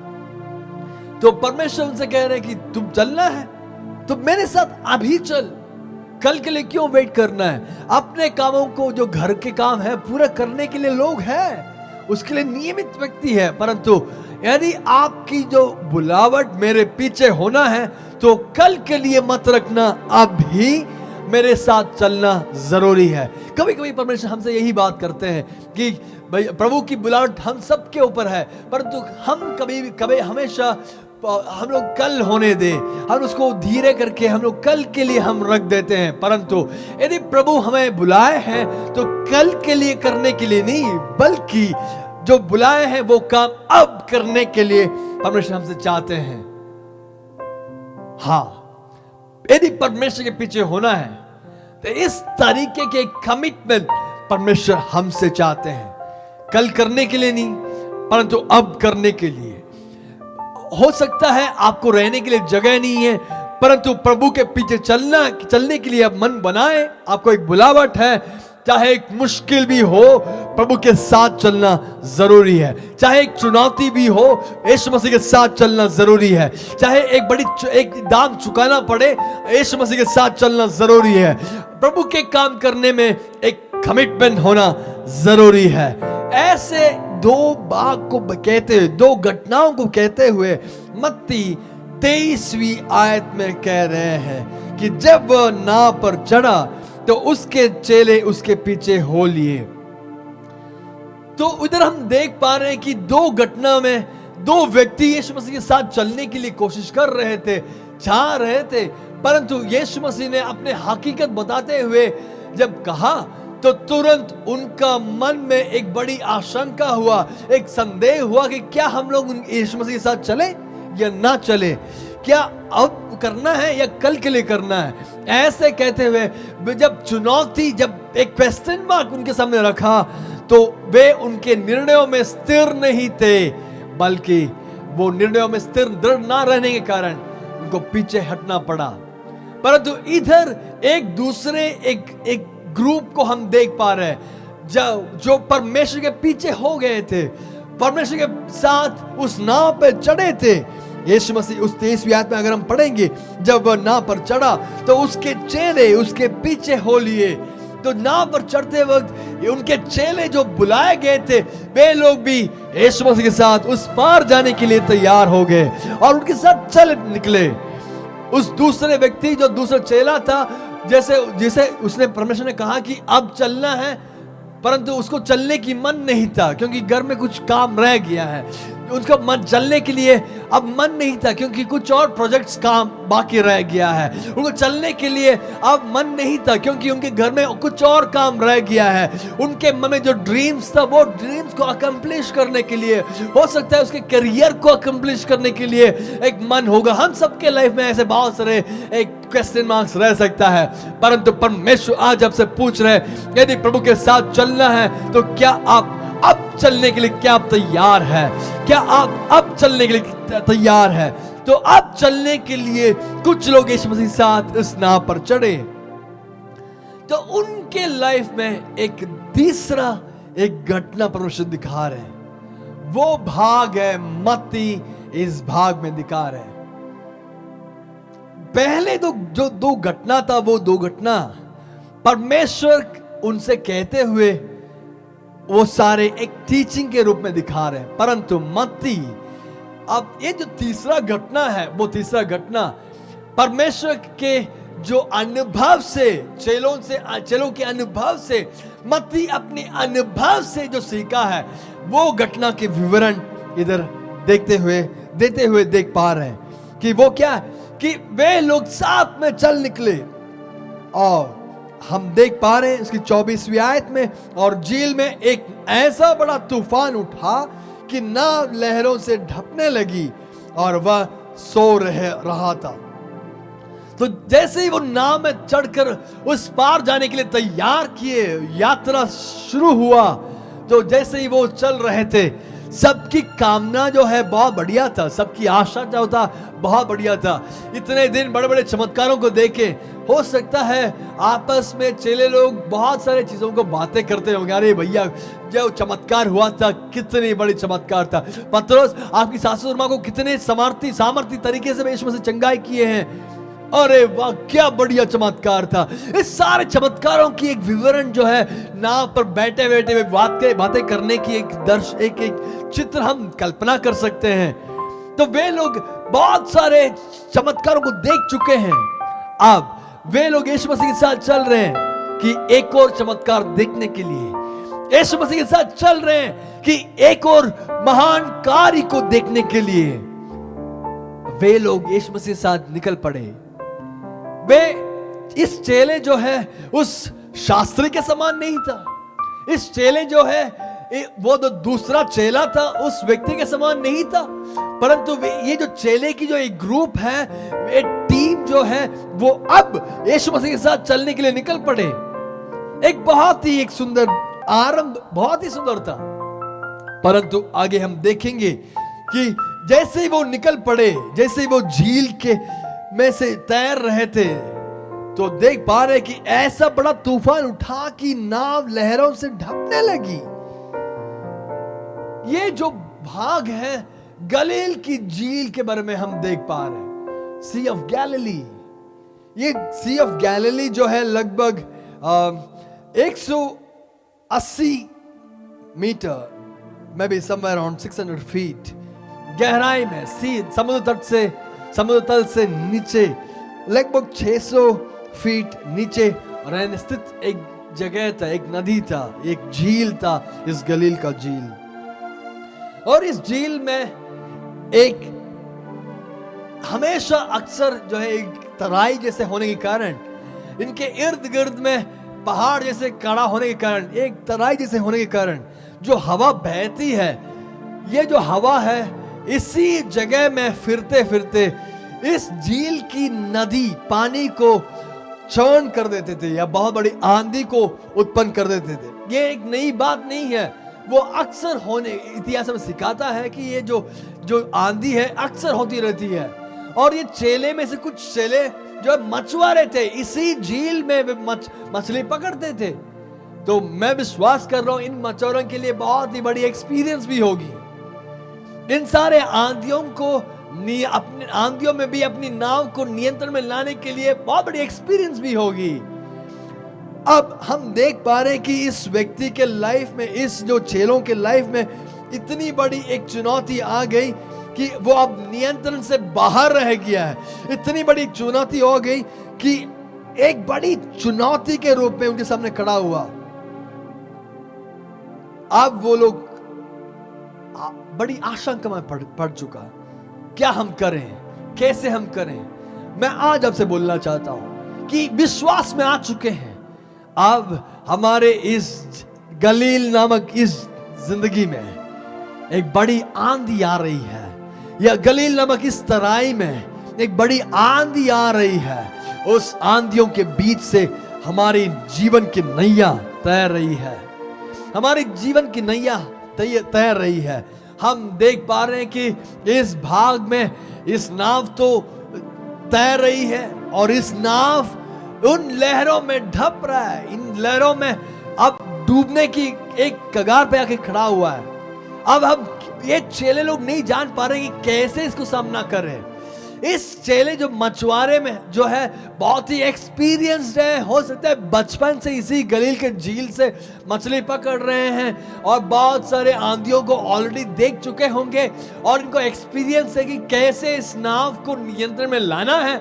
तो परमेश्वर उनसे कह रहे हैं कि तुम चलना है तो मेरे साथ अभी चल, कल के लिए क्यों वेट करना है। अपने कामों को, जो घर के काम है, पूरा करने के लिए लोग हैं, उसके लिए नियमित व्यक्ति है। परंतु यदि आपकी जो बुलावट मेरे पीछे होना है तो कल के लिए मत रखना, अभी मेरे साथ चलना जरूरी है। कभी कभी परमेश्वर हमसे यही बात करते हैं कि भाई प्रभु की बुलावट हम सबके ऊपर है, परंतु हम कभी हमेशा हम लोग कल होने दे, हम उसको धीरे करके हम लोग कल के लिए हम रख देते हैं। परंतु यदि प्रभु हमें बुलाए हैं तो कल के लिए करने के लिए नहीं, बल्कि जो बुलाए हैं वो काम अब करने के लिए परमेश्वर हमसे चाहते हैं। हाँ, यदि परमेश्वर के पीछे होना है तो इस तरीके के कमिटमेंट परमेश्वर हमसे चाहते हैं, कल करने के लिए नहीं परंतु अब करने के लिए। हो सकता है आपको रहने के लिए जगह नहीं है, परंतु प्रभु के पीछे चलने के लिए आप मन बनाए, आपको एक बुलावट है, चाहे एक मुश्किल भी हो, प्रभु के साथ चलना जरूरी है। चाहे एक चुनौती भी हो, यीशु मसीह के साथ चलना जरूरी है। चाहे एक दाम चुकाना पड़े, यीशु मसीह के साथ चलना जरूरी है। प्रभु के काम करने में एक कमिटमेंट होना जरूरी है। ऐसे दो बात को कहते हुए, दो घटनाओं को कहते हुए मत्ती 23वीं आयत में कह रहे हैं कि जब वह नाव पर चढ़ा तो उसके चेले उसके पीछे हो लिए। तो उधर हम देख पा रहे हैं कि दो घटना में दो व्यक्ति यीशु मसीह के साथ चलने के लिए कोशिश कर रहे थे, चाह रहे थे, परंतु यीशु मसीह ने अपने हकीकत बताते हुए जब कहा तो तुरंत उनका मन में एक बड़ी आशंका हुआ, एक संदेह हुआ कि क्या हम लोग यीशु मसीह के साथ चले या ना चले, क्या अब करना है या कल के लिए करना है। ऐसे कहते हुए जब चुनौती, जब एक क्वेश्चन मार्क उनके सामने रखा, तो वे उनके निर्णयों में स्थिर नहीं थे, बल्कि वो निर्णयों में स्थिर दृढ़ ना रहने के कारण उनको पीछे हटना पड़ा। परंतु इधर एक दूसरे एक ग्रुप को हम देख पा रहे हैं जो परमेश्वर के पीछे हो गए थे, परमेश्वर के साथ उस नाव पे चढ़े थे। यीशु मसीह उस 23वीं आयत में अगर हम पढ़ेंगे, जब वह नाव पर चढ़ा तो उसके चेले उसके पीछे हो लिए। तो नाव पर चढ़ते वक्त उनके चेले जो बुलाए गए थे, वे लोग भी यीशु मसीह के साथ उस पार जाने के लिए तैयार हो गए और उनके साथ चल निकले। उस दूसरे व्यक्ति जो दूसरा चेला था, जैसे उसने परमेश्वर ने कहा कि अब चलना है, परंतु उसको चलने की मन नहीं था क्योंकि घर में कुछ काम रह गया है। उनका मन चलने के लिए अब मन नहीं था क्योंकि कुछ और प्रोजेक्ट्स काम बाकी रह गया है। उनको चलने के लिए अब मन नहीं था क्योंकि उनके घर में कुछ और काम रह गया है। उनके मन में जो ड्रीम्स था, वो ड्रीम्स को अकम्प्लिश करने के लिए, हो सकता है उसके करियर को अकम्प्लिश करने के लिए एक मन होगा। हम सबके लाइफ में ऐसे बहुत सारे एक क्वेश्चन मार्क्स रह सकता है, परंतु परमेश्वर आज आपसे पूछ रहे, यदि प्रभु के साथ चलना है तो क्या आप अब चलने के लिए क्या आप तैयार है? क्या आप अब चलने के लिए तैयार है? तो अब चलने के लिए कुछ लोग यीशु मसीह के साथ इस नाव पर चढ़े। तो उनके लाइफ में एक तीसरा एक घटना परमेश्वर दिखा रहे हैं। वो भाग है मत्ती इस भाग में दिखा रहे हैं। पहले जो दो घटना था, वो दो घटना परमेश्वर उनसे कहते हुए वो सारे एक टीचिंग के रूप में दिखा रहे हैं, परंतु मत्ती अब ये जो तीसरा घटना है, वो तीसरा घटना परमेश्वर के जो अनुभव से, चेलों के अनुभव से, मत्ती अपने अनुभव से जो सीखा है, वो घटना के विवरण इधर देते हुए देख पा रहे हैं कि वो क्या है कि वे लोग साथ में चल निकले। और हम देख पा रहे हैं इसकी 24वीं आयत में, और झील में एक ऐसा बड़ा तूफान उठा कि नाव लहरों से ढपने लगी और वह सो रहा था। तो जैसे ही वो नाव में चढ़कर उस पार जाने के लिए तैयार किए, यात्रा शुरू हुआ, तो जैसे ही वो चल रहे थे, सबकी कामना जो है बहुत बढ़िया था, सबकी आशा जो था बहुत बढ़िया था। इतने दिन बड़े बड़े चमत्कारों को देखे, हो सकता है आपस में चेले लोग बहुत सारे चीजों को बातें करते होंगे, अरे भैया जो चमत्कार हुआ था कितनी बड़ी चमत्कार था, पतरस आपकी सासू माँ को कितने सामर्थी तरीके से यीशु मसीह चंगाई किए हैं, अरे वाह क्या बढ़िया चमत्कार था। इस सारे चमत्कारों की एक विवरण जो है नाव पर बैठे बैठे बातें करने की एक चित्र हम कल्पना कर सकते हैं। तो वे लोग बहुत सारे चमत्कारों को देख चुके हैं। अब वे लोग यीशु मसीह के साथ चल रहे हैं कि एक और चमत्कार देखने के लिए, यीशु मसीह के साथ चल रहे हैं कि एक और महान कार्य को देखने के लिए वे लोग यीशु मसीह के साथ निकल पड़े। वे इस चेले जो है उस शास्त्री के समान नहीं था, इस चेले जो है वो जो दूसरा चेला था उस व्यक्ति के समान नहीं था, परंतु ये जो चेले की जो एक ग्रुप है, एक टीम जो है, वो अब यीशु मसीह के साथ चलने के लिए निकल पड़े। एक बहुत ही एक सुंदर आरंभ, बहुत ही सुंदर था, परंतु आगे हम देखेंगे कि जैसे ही वो निकल पड़े, जैसे ही वो झील के में से तैर रहे थे, तो देख पा रहे कि ऐसा बड़ा तूफान उठा कि नाव लहरों से ढकने लगी। ये जो भाग है गलील की झील के बारे में हम देख पा रहे हैं, सी ऑफ गैलिली। ये सी ऑफ गैलिली जो है लगभग 180 metre, maybe somewhere around 600 feet गहराई में, सी समुद्र तल से नीचे लगभग 600 फीट नीचे रहने स्थित एक जगह था, एक नदी था, एक झील था, इस गलील का झील। और इस झील में एक हमेशा अक्सर जो है एक तराई जैसे होने के कारण, इनके इर्द गिर्द में पहाड़ जैसे खड़ा होने के कारण, एक तराई जैसे होने के कारण जो हवा बहती है, ये जो हवा है इसी जगह में फिरते फिरते इस झील की नदी पानी को चर्न कर देते थे या बहुत बड़ी आंधी को उत्पन्न कर देते थे। ये एक नई बात नहीं है, वो अक्सर होने इतिहास में सिखाता है कि ये जो आंधी है अक्सर होती रहती है। और ये चेले में से कुछ चेले जो मछुआरे थे, इसी झील में वे मछली पकड़ते थे। तो मैं विश्वास कर रहा हूं इन मछुआरों के लिए बहुत ही बड़ी एक्सपीरियंस भी होगी। इन सारे आंधियों को अपने आंधियों में भी अपनी नाव को नियंत्रण में लाने के लिए बहुत बड़ी एक्सपीरियंस भी होगी। अब हम देख पा रहे हैं कि इस व्यक्ति के लाइफ में, इस जो चेलों के लाइफ में इतनी बड़ी एक चुनौती आ गई कि वो अब नियंत्रण से बाहर रह गया है। इतनी बड़ी चुनौती हो गई कि एक बड़ी चुनौती के रूप में उनके सामने खड़ा हुआ। अब वो लोग बड़ी आशंका में पड़ चुका, क्या हम करें, कैसे हम करें। मैं आज आपसे बोलना चाहता हूं कि विश्वास में आ चुके हैं, अब हमारे इस गलील नामक इस जिंदगी में एक बड़ी आंधी आ रही है, या गलील नामक इस तराई में एक बड़ी आंधी आ रही है। उस आंधियों के बीच से हमारी जीवन की नैया तैर रही है, हमारी जीवन की नैया तैर रही है। हम देख पा रहे हैं कि इस भाग में इस नाव तो तैर रही है और इस नाव उन लहरों में ढप रहा है, इन लहरों में अब डूबने की एक कगार पे आके खड़ा हुआ है। अब हम ये चेले लोग नहीं जान पा रहे कि कैसे इसको सामना करें। इस चेले जो मछुआरे में जो है बहुत ही एक्सपीरियंस्ड है, हो सकता है बचपन से इसी गलील के झील से मछली पकड़ रहे हैं और बहुत सारे आंधियों को ऑलरेडी देख चुके होंगे और इनको एक्सपीरियंस है कि कैसे इस नाव को नियंत्रण में लाना है।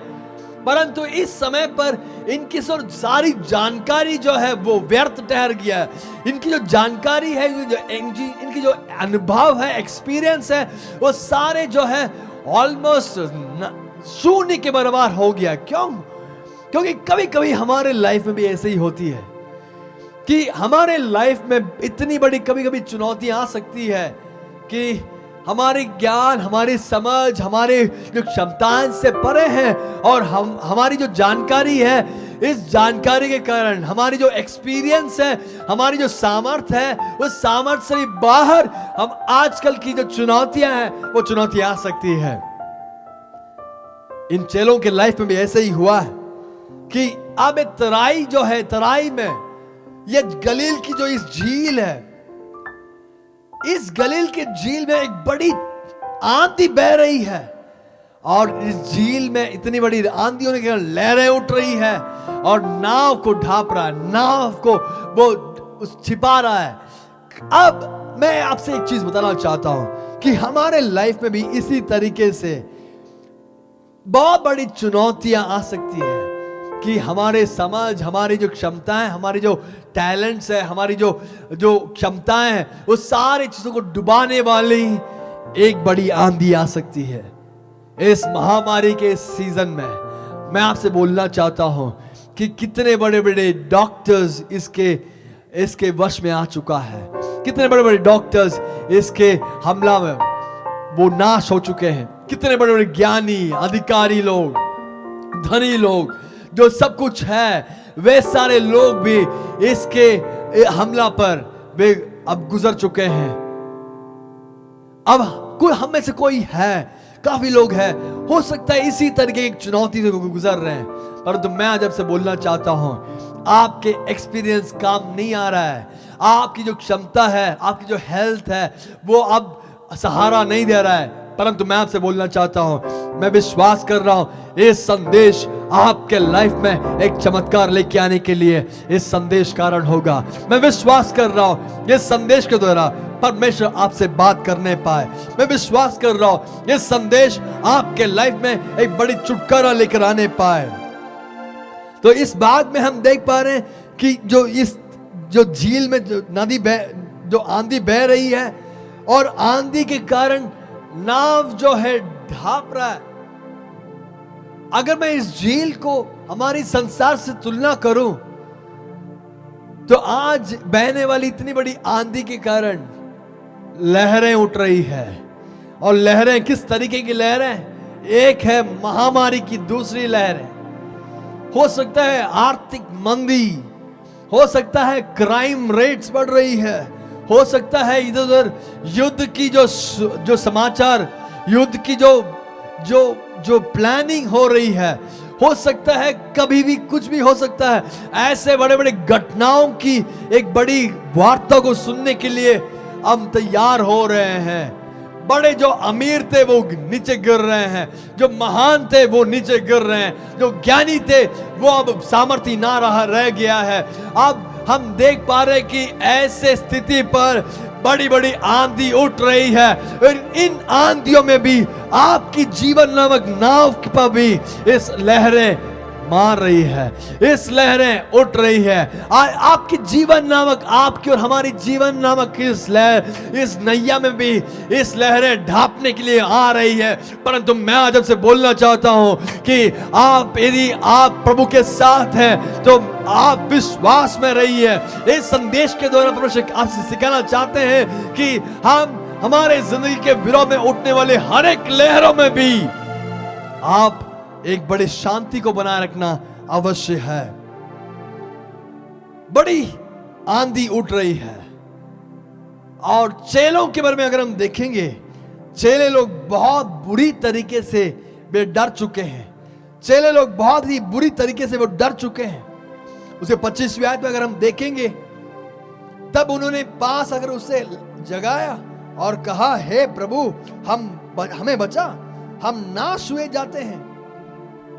परंतु इस समय पर इनकी सारी जानकारी जो है वो व्यर्थ ठहर गया है। इनकी जो जानकारी है, इनकी जो अनुभव है, एक्सपीरियंस है, वो सारे जो है ऑलमोस्ट शून्य के बराबर हो गया। क्यों? क्योंकि कभी कभी हमारे लाइफ में भी ऐसे ही होती है कि हमारे लाइफ में इतनी बड़ी कभी कभी चुनौतियां आ सकती है कि हमारे ज्ञान, हमारी समझ, हमारे जो क्षमताएं से परे हैं और हमारी जो जानकारी है, इस जानकारी के कारण हमारी जो एक्सपीरियंस है, हमारी जो सामर्थ्य है, उस सामर्थ्य से बाहर हम आजकल की जो चुनौतियां हैं वो चुनौतियां आ सकती है। इन चेलों के लाइफ में भी ऐसे ही हुआ है कि अब एक तराई जो है, तराई में ये गलील की जो इस झील है, इस गलील के झील में एक बड़ी आंधी बह रही है और इस झील में इतनी बड़ी आंधी होने के कारण लहरें उठ रही है और नाव को ढाप रहा है, नाव को वो छिपा रहा है। अब मैं आपसे एक चीज बताना चाहता हूं कि हमारे लाइफ में भी इसी तरीके से बहुत बड़ी चुनौतियां आ सकती है कि हमारे समझ, हमारी जो क्षमताएं, हमारी जो टैलेंट्स है, हमारी जो क्षमताएं हैं, उस सारी चीजों को डुबाने वाली एक बड़ी आंधी आ सकती है। इस महामारी के सीजन में मैं आपसे बोलना चाहता हूं कि कितने बड़े बड़े डॉक्टर्स इसके वश में आ चुका है, कितने बड़े बड़े डॉक्टर्स इसके हमला में वो नाश हो चुके हैं, कितने बड़े बड़े ज्ञानी, अधिकारी लोग, धनी लोग, जो सब कुछ है, वे सारे लोग भी इसके हमला पर वे अब गुजर चुके हैं। अब कोई हम में से कोई है, काफी लोग हैं, हो सकता है इसी तरीके की चुनौती से गुजर रहे हैं, परंतु मैं आज आपसे बोलना चाहता हूं, आपके एक्सपीरियंस काम नहीं आ रहा है, आपकी जो क्षमता है, आपकी जो हेल्थ है, वो अब सहारा नहीं दे रहा है, परंतु मैं आपसे बोलना चाहता हूं, मैं विश्वास कर रहा हूं, ये संदेश आपके लाइफ में एक चमत्कार लेके आने के लिए इस संदेश कारण होगा। मैं विश्वास कर रहा हूं, ये संदेश के द्वारा परमेश्वर आपसे बात करने पाए। मैं विश्वास कर रहा हूं, ये संदेश आपके लाइफ में एक बड़ी छुटकारा लेकर आने पाए। तो इस बात में हम देख पा रहे हैं कि जो झील में जो नदी जो आंधी बह रही है, और आंधी के कारण नाव जो है ढाप रहा है। अगर मैं इस झील को हमारी संसार से तुलना करूं, तो आज बहने वाली इतनी बड़ी आंधी के कारण लहरें उठ रही है। और लहरें किस तरीके की लहरें? एक है महामारी की, दूसरी लहर है, हो सकता है आर्थिक मंदी, हो सकता है क्राइम रेट्स बढ़ रही है, हो सकता है इधर उधर युद्ध की जो समाचार, युद्ध की जो प्लानिंग हो रही है, हो सकता है कभी भी कुछ भी हो सकता है। ऐसे बड़े बड़े घटनाओं की एक बड़ी वार्ता को सुनने के लिए हम तैयार हो रहे हैं। बड़े जो अमीर थे वो नीचे गिर रहे हैं, जो महान थे वो नीचे गिर रहे हैं, जो ज्ञानी थे वो अब सामर्थ्य ना रह गया है। अब हम देख पा रहे कि ऐसे स्थिति पर बड़ी बड़ी आंधी उठ रही है, और इन आंधियों में भी आपकी जीवन नामक नाव पर भी इस लहरें मार रही है, इस लहरें उठ रही है। आपकी जीवन नामक, आपकी और हमारी जीवन नामक इस नैया में भी इस लहरें ढापने के लिए आ रही है। परंतु मैं आज आपसे बोलना चाहता हूं कि यदि आप प्रभु के साथ हैं तो आप विश्वास में रहिए। इस संदेश के द्वारा परमेश्वर आपसे सिखाना चाहते हैं कि हम हमारे जिंदगी के विरोध में उठने वाले हर एक लहरों में भी आप एक बड़ी शांति को बनाए रखना अवश्य है। बड़ी आंधी उठ रही है, और चेलों के बारे में अगर हम देखेंगे, चेले लोग बहुत बुरी तरीके से वे डर चुके हैं। चेले लोग बहुत ही बुरी तरीके से वो डर चुके हैं। उसे 25वीं आयत में अगर हम देखेंगे, तब उन्होंने पास अगर उसे जगाया और कहा, हे प्रभु हमें बचा, हम नाश हुए जाते हैं।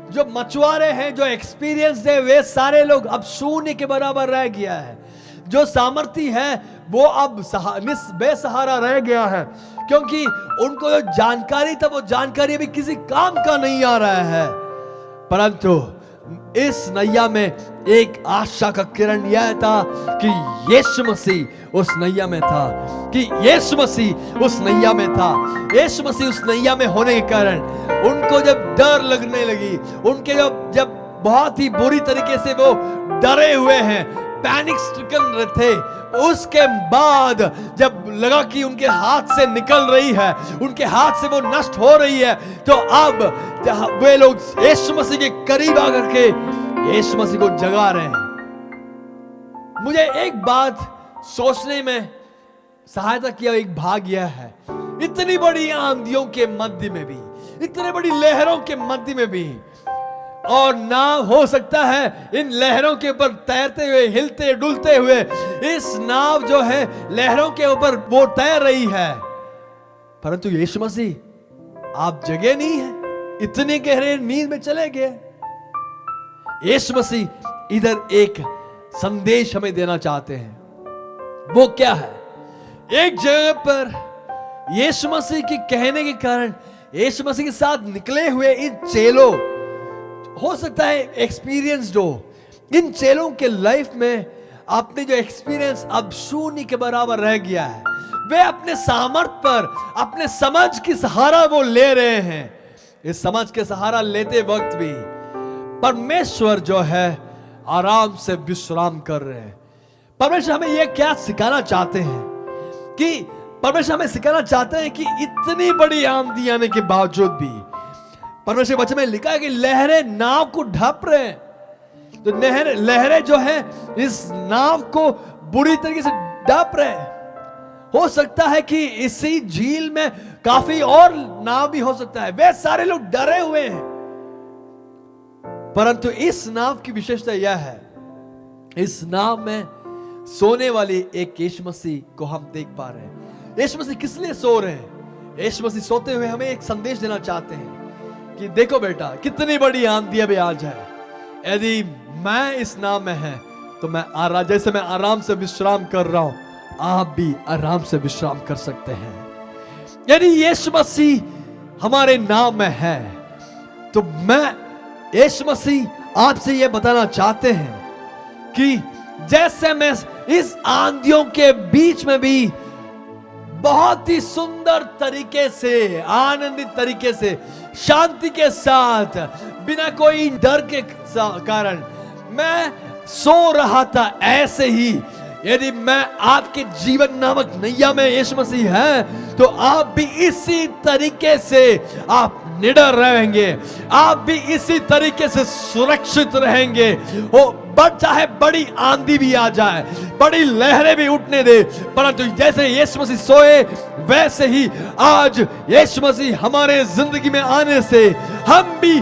जो मछुआरे हैं, जो एक्सपीरियंस है, वे सारे लोग अब शून्य के बराबर रह गया है। जो सामर्थ्य है वो अब बेसहारा रह गया है, क्योंकि उनको जो जानकारी था वो जानकारी अभी किसी काम का नहीं आ रहा है। परंतु इस नैया में एक आशा का किरण यह था कि यीशु मसीह उस नैया में था, कि यीशु मसीह उस नैया में था। यीशु मसीह उस नैया में होने के कारण उनको जब डर लगने लगी, उनके जब बहुत ही बुरी तरीके से वो डरे हुए हैं, पैनिक स्ट्रिकन थे, उसके बाद जब लगा कि उनके हाथ से निकल रही है, उनके हाथ से वो नष्ट हो रही है, तो अब वे लोग यीशु मसीह के करीब आकर के यीशु मसीह को जगा रहे हैं। मुझे एक बात सोचने में सहायता किया, एक भाग यह है, इतनी बड़ी आंधियों के मध्य में भी, इतनी बड़ी लहरों के मध्य में भी, और नाव हो सकता है इन लहरों के ऊपर तैरते हुए, हिलते डुलते हुए इस नाव जो है लहरों के ऊपर वो तैर रही है, परंतु यीशु मसीह आप जगे नहीं है, इतने गहरे नींद में चले गए। यीशु मसीह इधर एक संदेश हमें देना चाहते हैं। वो क्या है? एक जगह पर यीशु मसीह के कहने के कारण यीशु मसीह के साथ निकले हुए इन चेलों, हो सकता है एक्सपीरियंस्ड हो, इन चेलों के लाइफ में आपने जो एक्सपीरियंस अब शून्य के बराबर रह गया है। वे अपने सामर्थ्य पर, अपने समझ की सहारा वो ले रहे हैं। इस समझ के सहारा लेते वक्त भी परमेश्वर जो है आराम से विश्राम कर रहे हैं। परमेश्वर हमें यह क्या सिखाना चाहते हैं कि परमेश्वर हमें सिखाना चाहते हैं कि इतनी बड़ी आंधी आने के बावजूद भी, परमेश्वर वचन में लिखा है कि लहरें नाव को ढाप रहे हैं, तो लहरें जो है इस नाव को बुरी तरीके से ढाप रहे हैं। हो सकता है कि इसी झील में काफी और नाव भी हो सकता है, वे सारे लोग डरे हुए हैं, परंतु इस नाव की विशेषता यह है, इस नाव में सोने वाली एक यीशु मसीह को हम देख पा रहे हैं। यीशु मसीह किस लिए सो रहे हैं? यीशु मसीह सोते हुए हमें एक संदेश देना चाहते हैं कि देखो बेटा, कितनी बड़ी आंधी अभी आ जाए, यदि मैं इस नाव में है तो मैं जैसे मैं आराम से विश्राम कर रहा हूं, आप भी आराम से विश्राम कर सकते हैं। यदि यीशु मसीह हमारे नाव में है तो मैं यीशु मसीह आपसे यह बताना चाहते हैं कि जैसे मैं इस आंधियों के बीच में भी बहुत ही सुंदर तरीके से, आनंदित तरीके से, शांति के साथ, बिना कोई डर के कारण मैं सो रहा था, ऐसे ही यदि मैं आपके जीवन नामक नैया में यीशु मसीह है तो आप भी इसी तरीके से आप निडर रहेंगे, आप भी इसी तरीके से सुरक्षित रहेंगे। वो चाहे बड़ी आंधी भी आ जाए, बड़ी लहरें भी उठने दे, परंतु जैसे यीशु मसीह सोए वैसे ही आज यीशु मसीह हमारे जिंदगी में आने से हम भी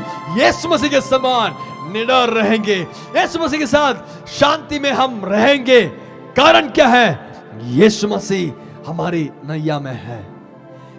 यीशु मसीह के समान निडर रहेंगे, यीशु मसीह के साथ शांति में हम रहेंगे। कारण क्या है? यीशु मसीह हमारी नैया में है,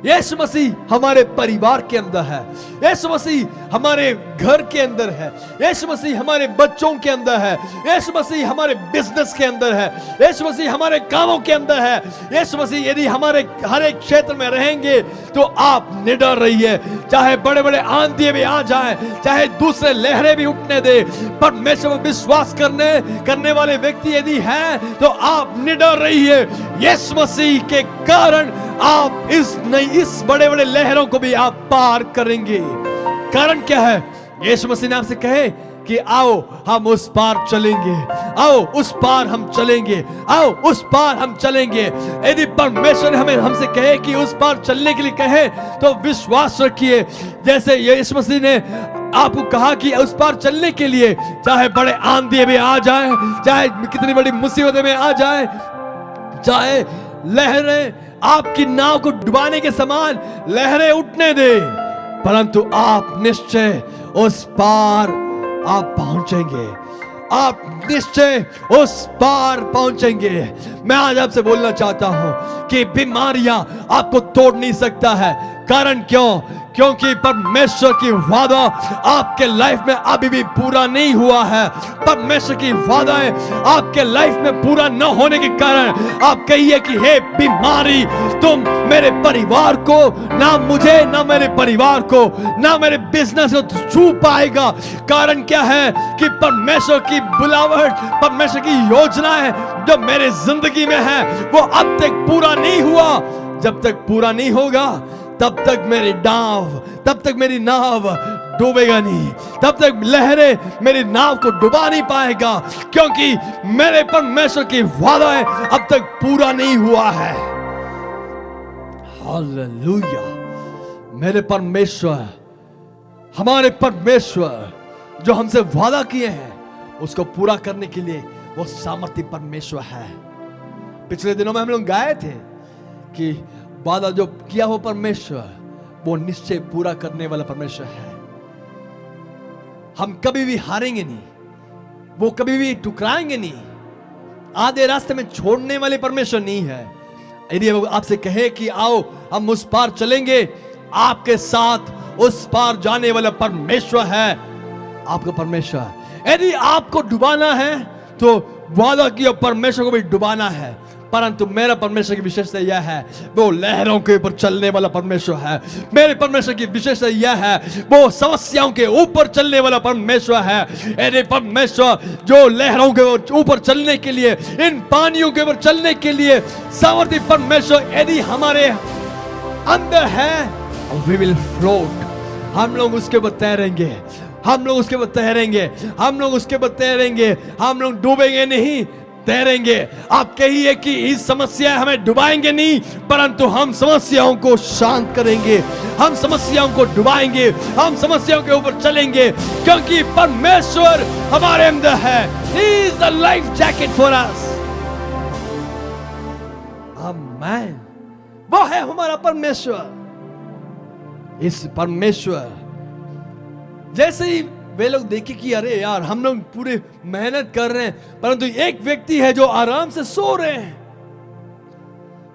यीशु मसीह हमारे परिवार के अंदर है, यीशु मसीह हमारे घर के अंदर है, यीशु मसीह हमारे बच्चों के अंदर है, यीशु मसीह हमारे बिजनेस के अंदर है, यीशु मसीह हमारे कामों के अंदर है। यीशु मसीह यदि हमारे हर एक क्षेत्र में रहेंगे तो आप निडर रहिए, चाहे बड़े बड़े आंधी भी आ जाए, चाहे दूसरे लहरें भी उठने दे, परमेश्वर पर विश्वास करने वाले व्यक्ति यदि हैं तो आप निडर रहिए। यीशु मसीह के कारण आप इस बड़े बड़े लहरों को भी आप पार करेंगे। कारण क्या है? यीशु मसीह ने आपसे कहे कि आओ हम उस पार चलेंगे, आओ उस पार हम चलेंगे, आओ उस पार हम चलेंगे। यदि परमेश्वर हमें हमसे कहे कि उस पार चलने के लिए कहे तो विश्वास रखिए, जैसे यीशु मसीह ने आपको कहा कि उस पार चलने के लिए चाहे बड़े आंधी में आ जाए, चाहे कितनी बड़ी मुसीबतें में आ जाए, चाहे लहरें आपकी नाव को डुबाने के समान लहरें उठने दे, परंतु आप निश्चय उस पार आप पहुंचेंगे, आप निश्चय उस पार पहुंचेंगे। मैं आज आपसे बोलना चाहता हूं कि बीमारियां आपको तोड़ नहीं सकता है। कारण क्यों? क्योंकि परमेश्वर की वादा आपके लाइफ में अभी भी पूरा नहीं हुआ है। परमेश्वर की वादाएं आपके लाइफ में पूरा न होने के कारण आप कहिए कि हे बीमारी, तुम मेरे परिवार को, ना मुझे, ना मेरे परिवार को, ना मेरे बिजनेस को छू पाएगा। कारण क्या है? कि परमेश्वर की बुलावट, परमेश्वर की योजनाएं जो मेरे जिंदगी में है वो अब तक पूरा नहीं हुआ। जब तक पूरा नहीं होगा तब तक मेरी नाव डूबेगा नहीं, तब तक लहरें मेरी नाव को डुबा नहीं पाएगा, क्योंकि मेरे परमेश्वर की वादाएं अब तक पूरा नहीं हुआ है। हालेलुया। मेरे परमेश्वर, हमारे परमेश्वर जो हमसे वादा किए हैं उसको पूरा करने के लिए वो सामर्थ्य परमेश्वर है। पिछले दिनों में हम लोग गाए थे कि वादा जो किया हो परमेश्वर वो निश्चय पूरा करने वाला परमेश्वर है। हम कभी भी हारेंगे नहीं, वो कभी भी टुकराएंगे नहीं, आधे रास्ते में छोड़ने वाले परमेश्वर नहीं है। यदि वो आपसे कहे कि आओ हम उस पार चलेंगे, आपके साथ उस पार जाने वाला परमेश्वर है, आपका परमेश्वर। यदि आपको डुबाना है तो वादा किया परमेश्वर को भी डुबाना है, परंतु मेरा परमेश्वर की विशेषता यह है वो लहरों के ऊपर चलने वाला परमेश्वर है। मेरे परमेश्वर की विशेषता यह है वो समस्याओं के ऊपर चलने वाला परमेश्वर है। यदि परमेश्वर जो लहरों के ऊपर चलने के लिए, इन पानियों के ऊपर चलने के लिए सामर्थ्य परमेश्वर यदि हमारे अंदर है, we will float, हम लोग उसके ऊपर तैरेंगे, हम लोग उसके ऊपर तैरेंगे, हम लोग उसके ऊपर तैरेंगे, हम लोग डूबेंगे नहीं, तैरेंगे। आप कहिए कि इस समस्या हमें डुबाएंगे नहीं, परंतु हम समस्याओं को शांत करेंगे, हम समस्याओं को डुबाएंगे, हम समस्याओं के ऊपर चलेंगे, क्योंकि परमेश्वर हमारे अंदर है। He is the life jacket for us. Amen. वो है हमारा परमेश्वर। इस परमेश्वर जैसे ही वे लोग देखे कि अरे यार हम लोग पूरे मेहनत कर रहे हैं परंतु एक व्यक्ति है जो आराम से सो रहे हैं।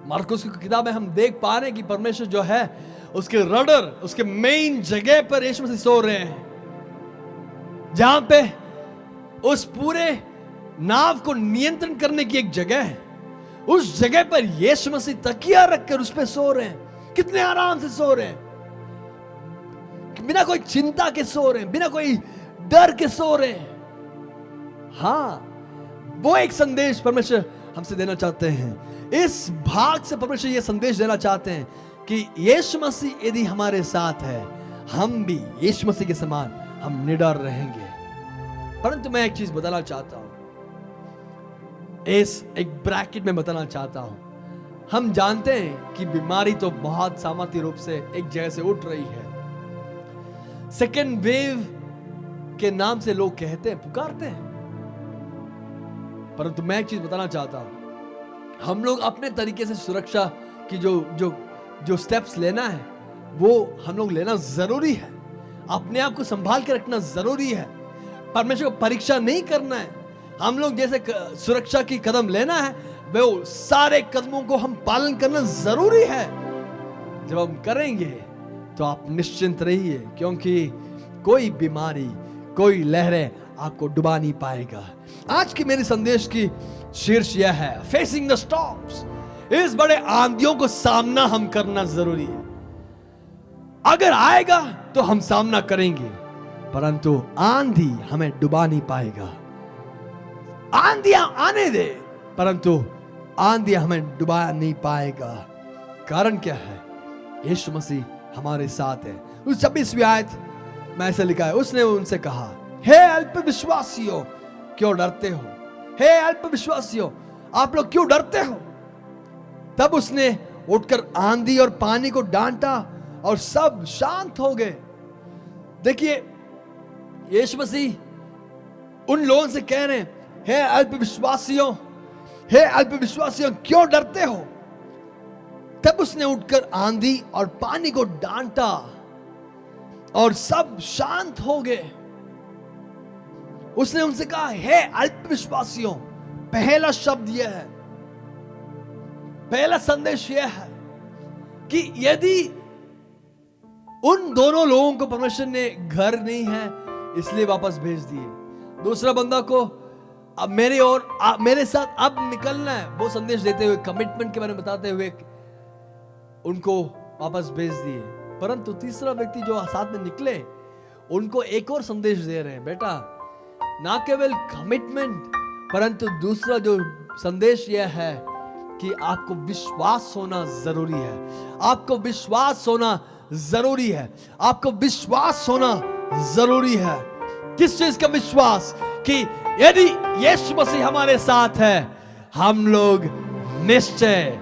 मार्कुस की किताब में हम देख पा रहे हैं कि परमेश्वर जो है उसके रडर, उसके मेन जगह पर यीशु मसीह सो रहे हैं, जहां पे उस पूरे नाव को नियंत्रण करने की एक जगह है। उस जगह पर यीशु मसीह तकिया रखकर उस पर सो रहे हैं। कितने आराम से सो रहे हैं, बिना कोई चिंता के सो रहे हैं, बिना कोई डर के सो रहे हैं। हाँ, वो एक संदेश परमेश्वर हमसे देना चाहते हैं। इस भाग से परमेश्वर ये संदेश देना चाहते हैं कि यीशु मसीह यदि हमारे साथ है, हम भी यीशु मसीह के समान हम निडर रहेंगे। परंतु मैं एक चीज बताना चाहता हूं, इस एक ब्रैकेट में बताना चाहता हूं। हम जानते हैं कि बीमारी तो बहुत सामर्थ्य रूप से एक जगह से उठ रही है। सेकेंड वेव के नाम से लोग कहते हैं, पुकारते हैं। परंतु मैं एक चीज बताना चाहता हूं, हम लोग अपने तरीके से सुरक्षा की जो स्टेप्स लेना है वो हम लोग लेना जरूरी है। अपने आप को संभाल के रखना जरूरी है। परमेश्वर को परीक्षा नहीं करना है। हम लोग जैसे सुरक्षा की कदम लेना है वो सारे कदमों को हम पालन करना जरूरी है। जब हम करेंगे तो आप निश्चिंत रहिए, क्योंकि कोई बीमारी, कोई लहरें आपको डुबा नहीं पाएगा। आज की मेरी संदेश की शीर्ष यह है, फेसिंग द स्टॉर्म्स। इस बड़े आंधियों को सामना हम करना जरूरी है। अगर आएगा तो हम सामना करेंगे, परंतु आंधी हमें डुबा नहीं पाएगा। आंधियां आने दे, परंतु आंधियां हमें डुबा नहीं पाएगा। कारण क्या है? यीशु मसीह हमारे साथ है। उस 26वीं आयत में ऐसे लिखा है, उसने उनसे कहा, हे अल्प विश्वासियों, क्यों डरते हो? हे अल्प विश्वासियों, आप लोग क्यों डरते हो? तब उसने उठकर आंधी और पानी को डांटा और सब शांत हो गए। देखिए, यीशु मसीह उन लोगों से कह रहे हैं, हे अल्प विश्वासियों, हे अल्प विश्वासियों, क्यों डरते हो? तब उसने उठकर आंधी और पानी को डांटा और सब शांत हो गए। उसने उनसे कहा, हे अल्प विश्वासियों। पहला शब्द यह है, पहला संदेश यह है कि यदि उन दोनों लोगों को परमेश्वर ने घर नहीं है इसलिए वापस भेज दिए, दूसरा बंदा को अब मेरे साथ अब निकलना है, वो संदेश देते हुए, कमिटमेंट के बारे में बताते हुए उनको वापस भेज दिए। परंतु तीसरा व्यक्ति जो साथ में निकले, उनको एक और संदेश दे रहे हैं, बेटा ना केवल कमिटमेंट, परंतु दूसरा जो संदेश यह है कि आपको विश्वास होना जरूरी है। आपको विश्वास होना जरूरी है। आपको विश्वास होना जरूरी है। किस चीज का विश्वास? कि यदि यीशु मसीह हमारे साथ है, हम लोग निश्चय,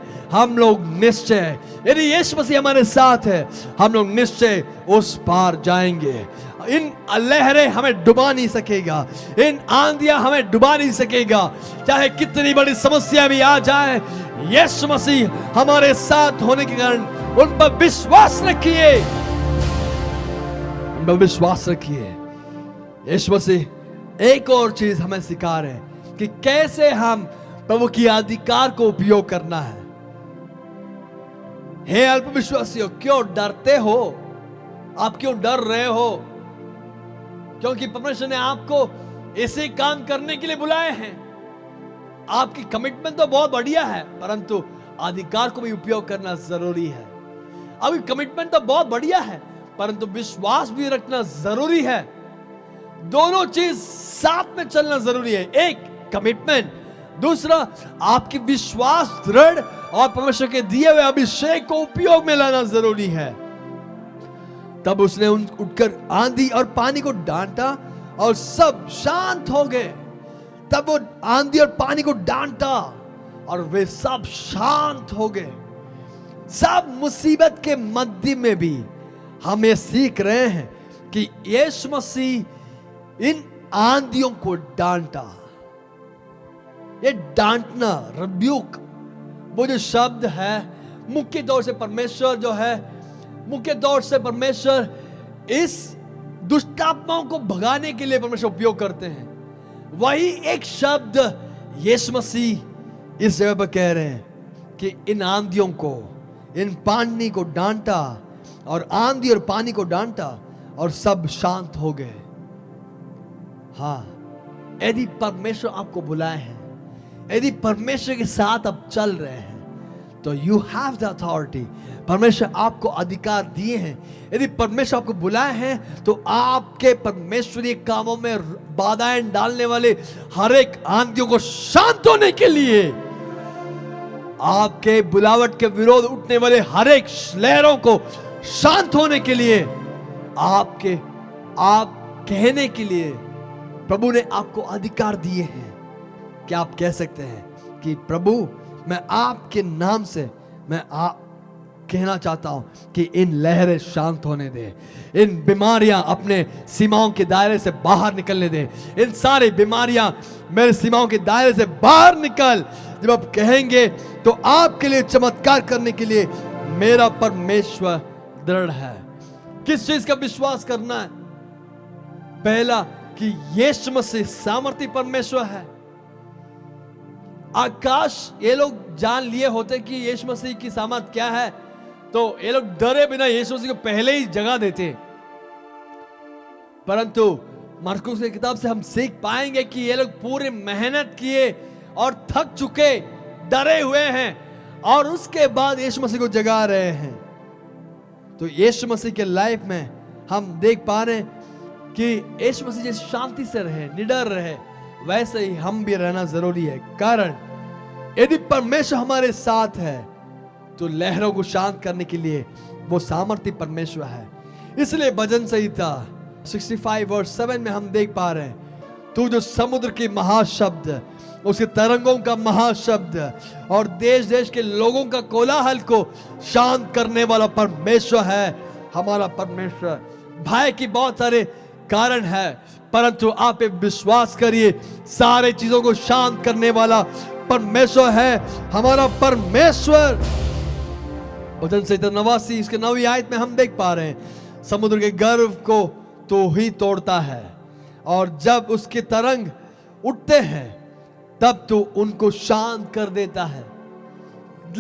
यदि यीशु मसीह हमारे साथ है, हम लोग निश्चय उस पार जाएंगे। इन लहरें हमें डुबा नहीं सकेगा, इन आंधियां हमें डुबा नहीं सकेगा। चाहे कितनी बड़ी समस्या भी आ जाए, यीशु मसीह हमारे साथ होने के कारण उन पर विश्वास रखिए, उन पर विश्वास रखिए। यीशु मसीह एक और चीज हमें सिखा रहे हैं कि कैसे हम प्रभु की अधिकार को उपयोग करना है। हे अल्प विश्वासियों, क्यों डरते हो? आप क्यों डर रहे हो? क्योंकि परमेश्वर ने आपको ऐसे काम करने के लिए बुलाए हैं। आपकी कमिटमेंट तो बहुत बढ़िया है, परंतु अधिकार को भी उपयोग करना जरूरी है। अभी कमिटमेंट तो बहुत बढ़िया है, परंतु विश्वास भी रखना जरूरी है। दोनों चीज साथ में चलना जरूरी है। एक कमिटमेंट, दूसरा आपकी विश्वास दृढ़ और परमेश्वर के दिए हुए अभिषेक को उपयोग में लाना जरूरी है। तब उसने उठकर आंधी और पानी को डांटा और सब शांत हो गए। तब वो आंधी और पानी को डांटा और वे सब शांत हो गए। सब मुसीबत के मध्य में भी हम ये सीख रहे हैं कि यीशु मसीह इन आंधियों को डांटा। ये डांटना, रिब्यूक, वो जो शब्द है मुख्य तौर से परमेश्वर जो है, मुख्य तौर से परमेश्वर इस दुष्ट आत्माओं को भगाने के लिए परमेश्वर उपयोग करते हैं। वही एक शब्द यीशु मसीह इस जगह पर कह रहे हैं कि इन आंधियों को, इन पानी को डांटा, और आंधी और पानी को डांटा और सब शांत हो गए। हाँ, यदि परमेश्वर आपको बुलाए हैं, यदि परमेश्वर के साथ आप चल रहे हैं, तो यू हैव द अथॉरिटी। परमेश्वर आपको अधिकार दिए हैं। यदि परमेश्वर आपको बुलाए हैं तो आपके परमेश्वरीय कामों में बाधाएं डालने वाले हर एक आंधियों को शांत होने के लिए, आपके बुलावट के विरोध उठने वाले हर एक लहरों को शांत होने के लिए, आप कहने के लिए प्रभु ने आपको अधिकार दिए हैं। क्या आप कह सकते हैं कि प्रभु, मैं आपके नाम से मैं कहना चाहता हूं कि इन लहरें शांत होने दे, इन बीमारियां अपने सीमाओं के दायरे से बाहर निकलने दे, इन सारी बीमारियां मेरे सीमाओं के दायरे से बाहर निकल। जब आप कहेंगे तो आपके लिए चमत्कार करने के लिए मेरा परमेश्वर दृढ़ है। किस चीज का विश्वास करना है? पहला कि यीशु मसीह सामर्थी परमेश्वर है। आकाश ये लोग जान लिए होते कि यीशु मसीह की सामर्थ क्या है, तो ये लोग डरे बिना यीशु मसीह को पहले ही जगह देते। परंतु मरकुस की किताब से हम सीख पाएंगे कि ये लोग पूरी मेहनत किए और थक चुके, डरे हुए हैं, और उसके बाद यीशु मसीह को जगा रहे हैं। तो यीशु मसीह के लाइफ में हम देख पा रहे हैं कि यीशु मसीह जैसे शांति से रहे, निडर रहे, वैसे ही हम भी रहना जरूरी है। कारण यदि परमेश्वर हमारे साथ है तो लहरों को शांत करने के लिए वो सामर्थ्य परमेश्वर है। इसलिए भजन संहिता 65 वर्स 7 में हम देख पा रहे हैं, तू जो समुद्र की महाशब्द, उसके तरंगों का महाशब्द और देश देश के लोगों का कोलाहल को शांत करने वाला परमेश्वर है। हमारा परमेश्वर, भय की बहुत सारे कारण है, परंतु आप एक विश्वास करिए, सारे चीजों को शांत करने वाला परमेश्वर है हमारा परमेश्वर। भजन संहिता 89 इसके 9वीं आयत में हम देख पा रहे हैं, समुद्र के गर्व को तो ही तोड़ता है, और जब उसके तरंग उठते हैं तब तो उनको शांत कर देता है।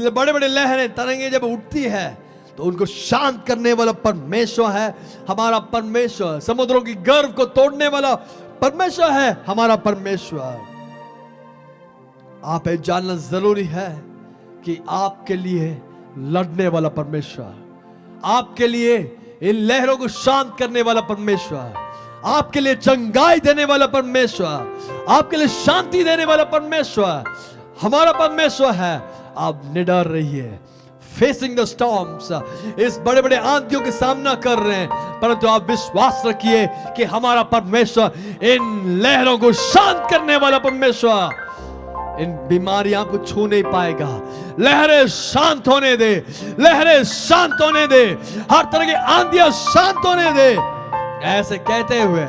बड़े बड़े लहरें, तरंगे जब उठती है तो उनको शांत करने वाला परमेश्वर है हमारा परमेश्वर। समुद्रों की गर्व को तोड़ने वाला परमेश्वर है हमारा परमेश्वर। आप ये जानना जरूरी है कि आपके लिए लड़ने वाला परमेश्वर, आपके लिए इन लहरों को शांत करने वाला परमेश्वर, आपके लिए चंगाई देने वाला परमेश्वर, आपके लिए शांति देने वाला परमेश्वर हमारा परमेश्वर है। आप निडर रहिए, फेसिंग द स्टॉर्म्स, इस बड़े बड़े आंधियों के सामना कर रहे हैं, परंतु आप विश्वास रखिए कि हमारा परमेश्वर इन लहरों को शांत करने वाला परमेश्वर, इन बीमारियां को छू नहीं पाएगा। लहरें शांत होने दे, लहरें शांत होने दे, हर तरह की आंधियां शांत होने दे। ऐसे कहते हुए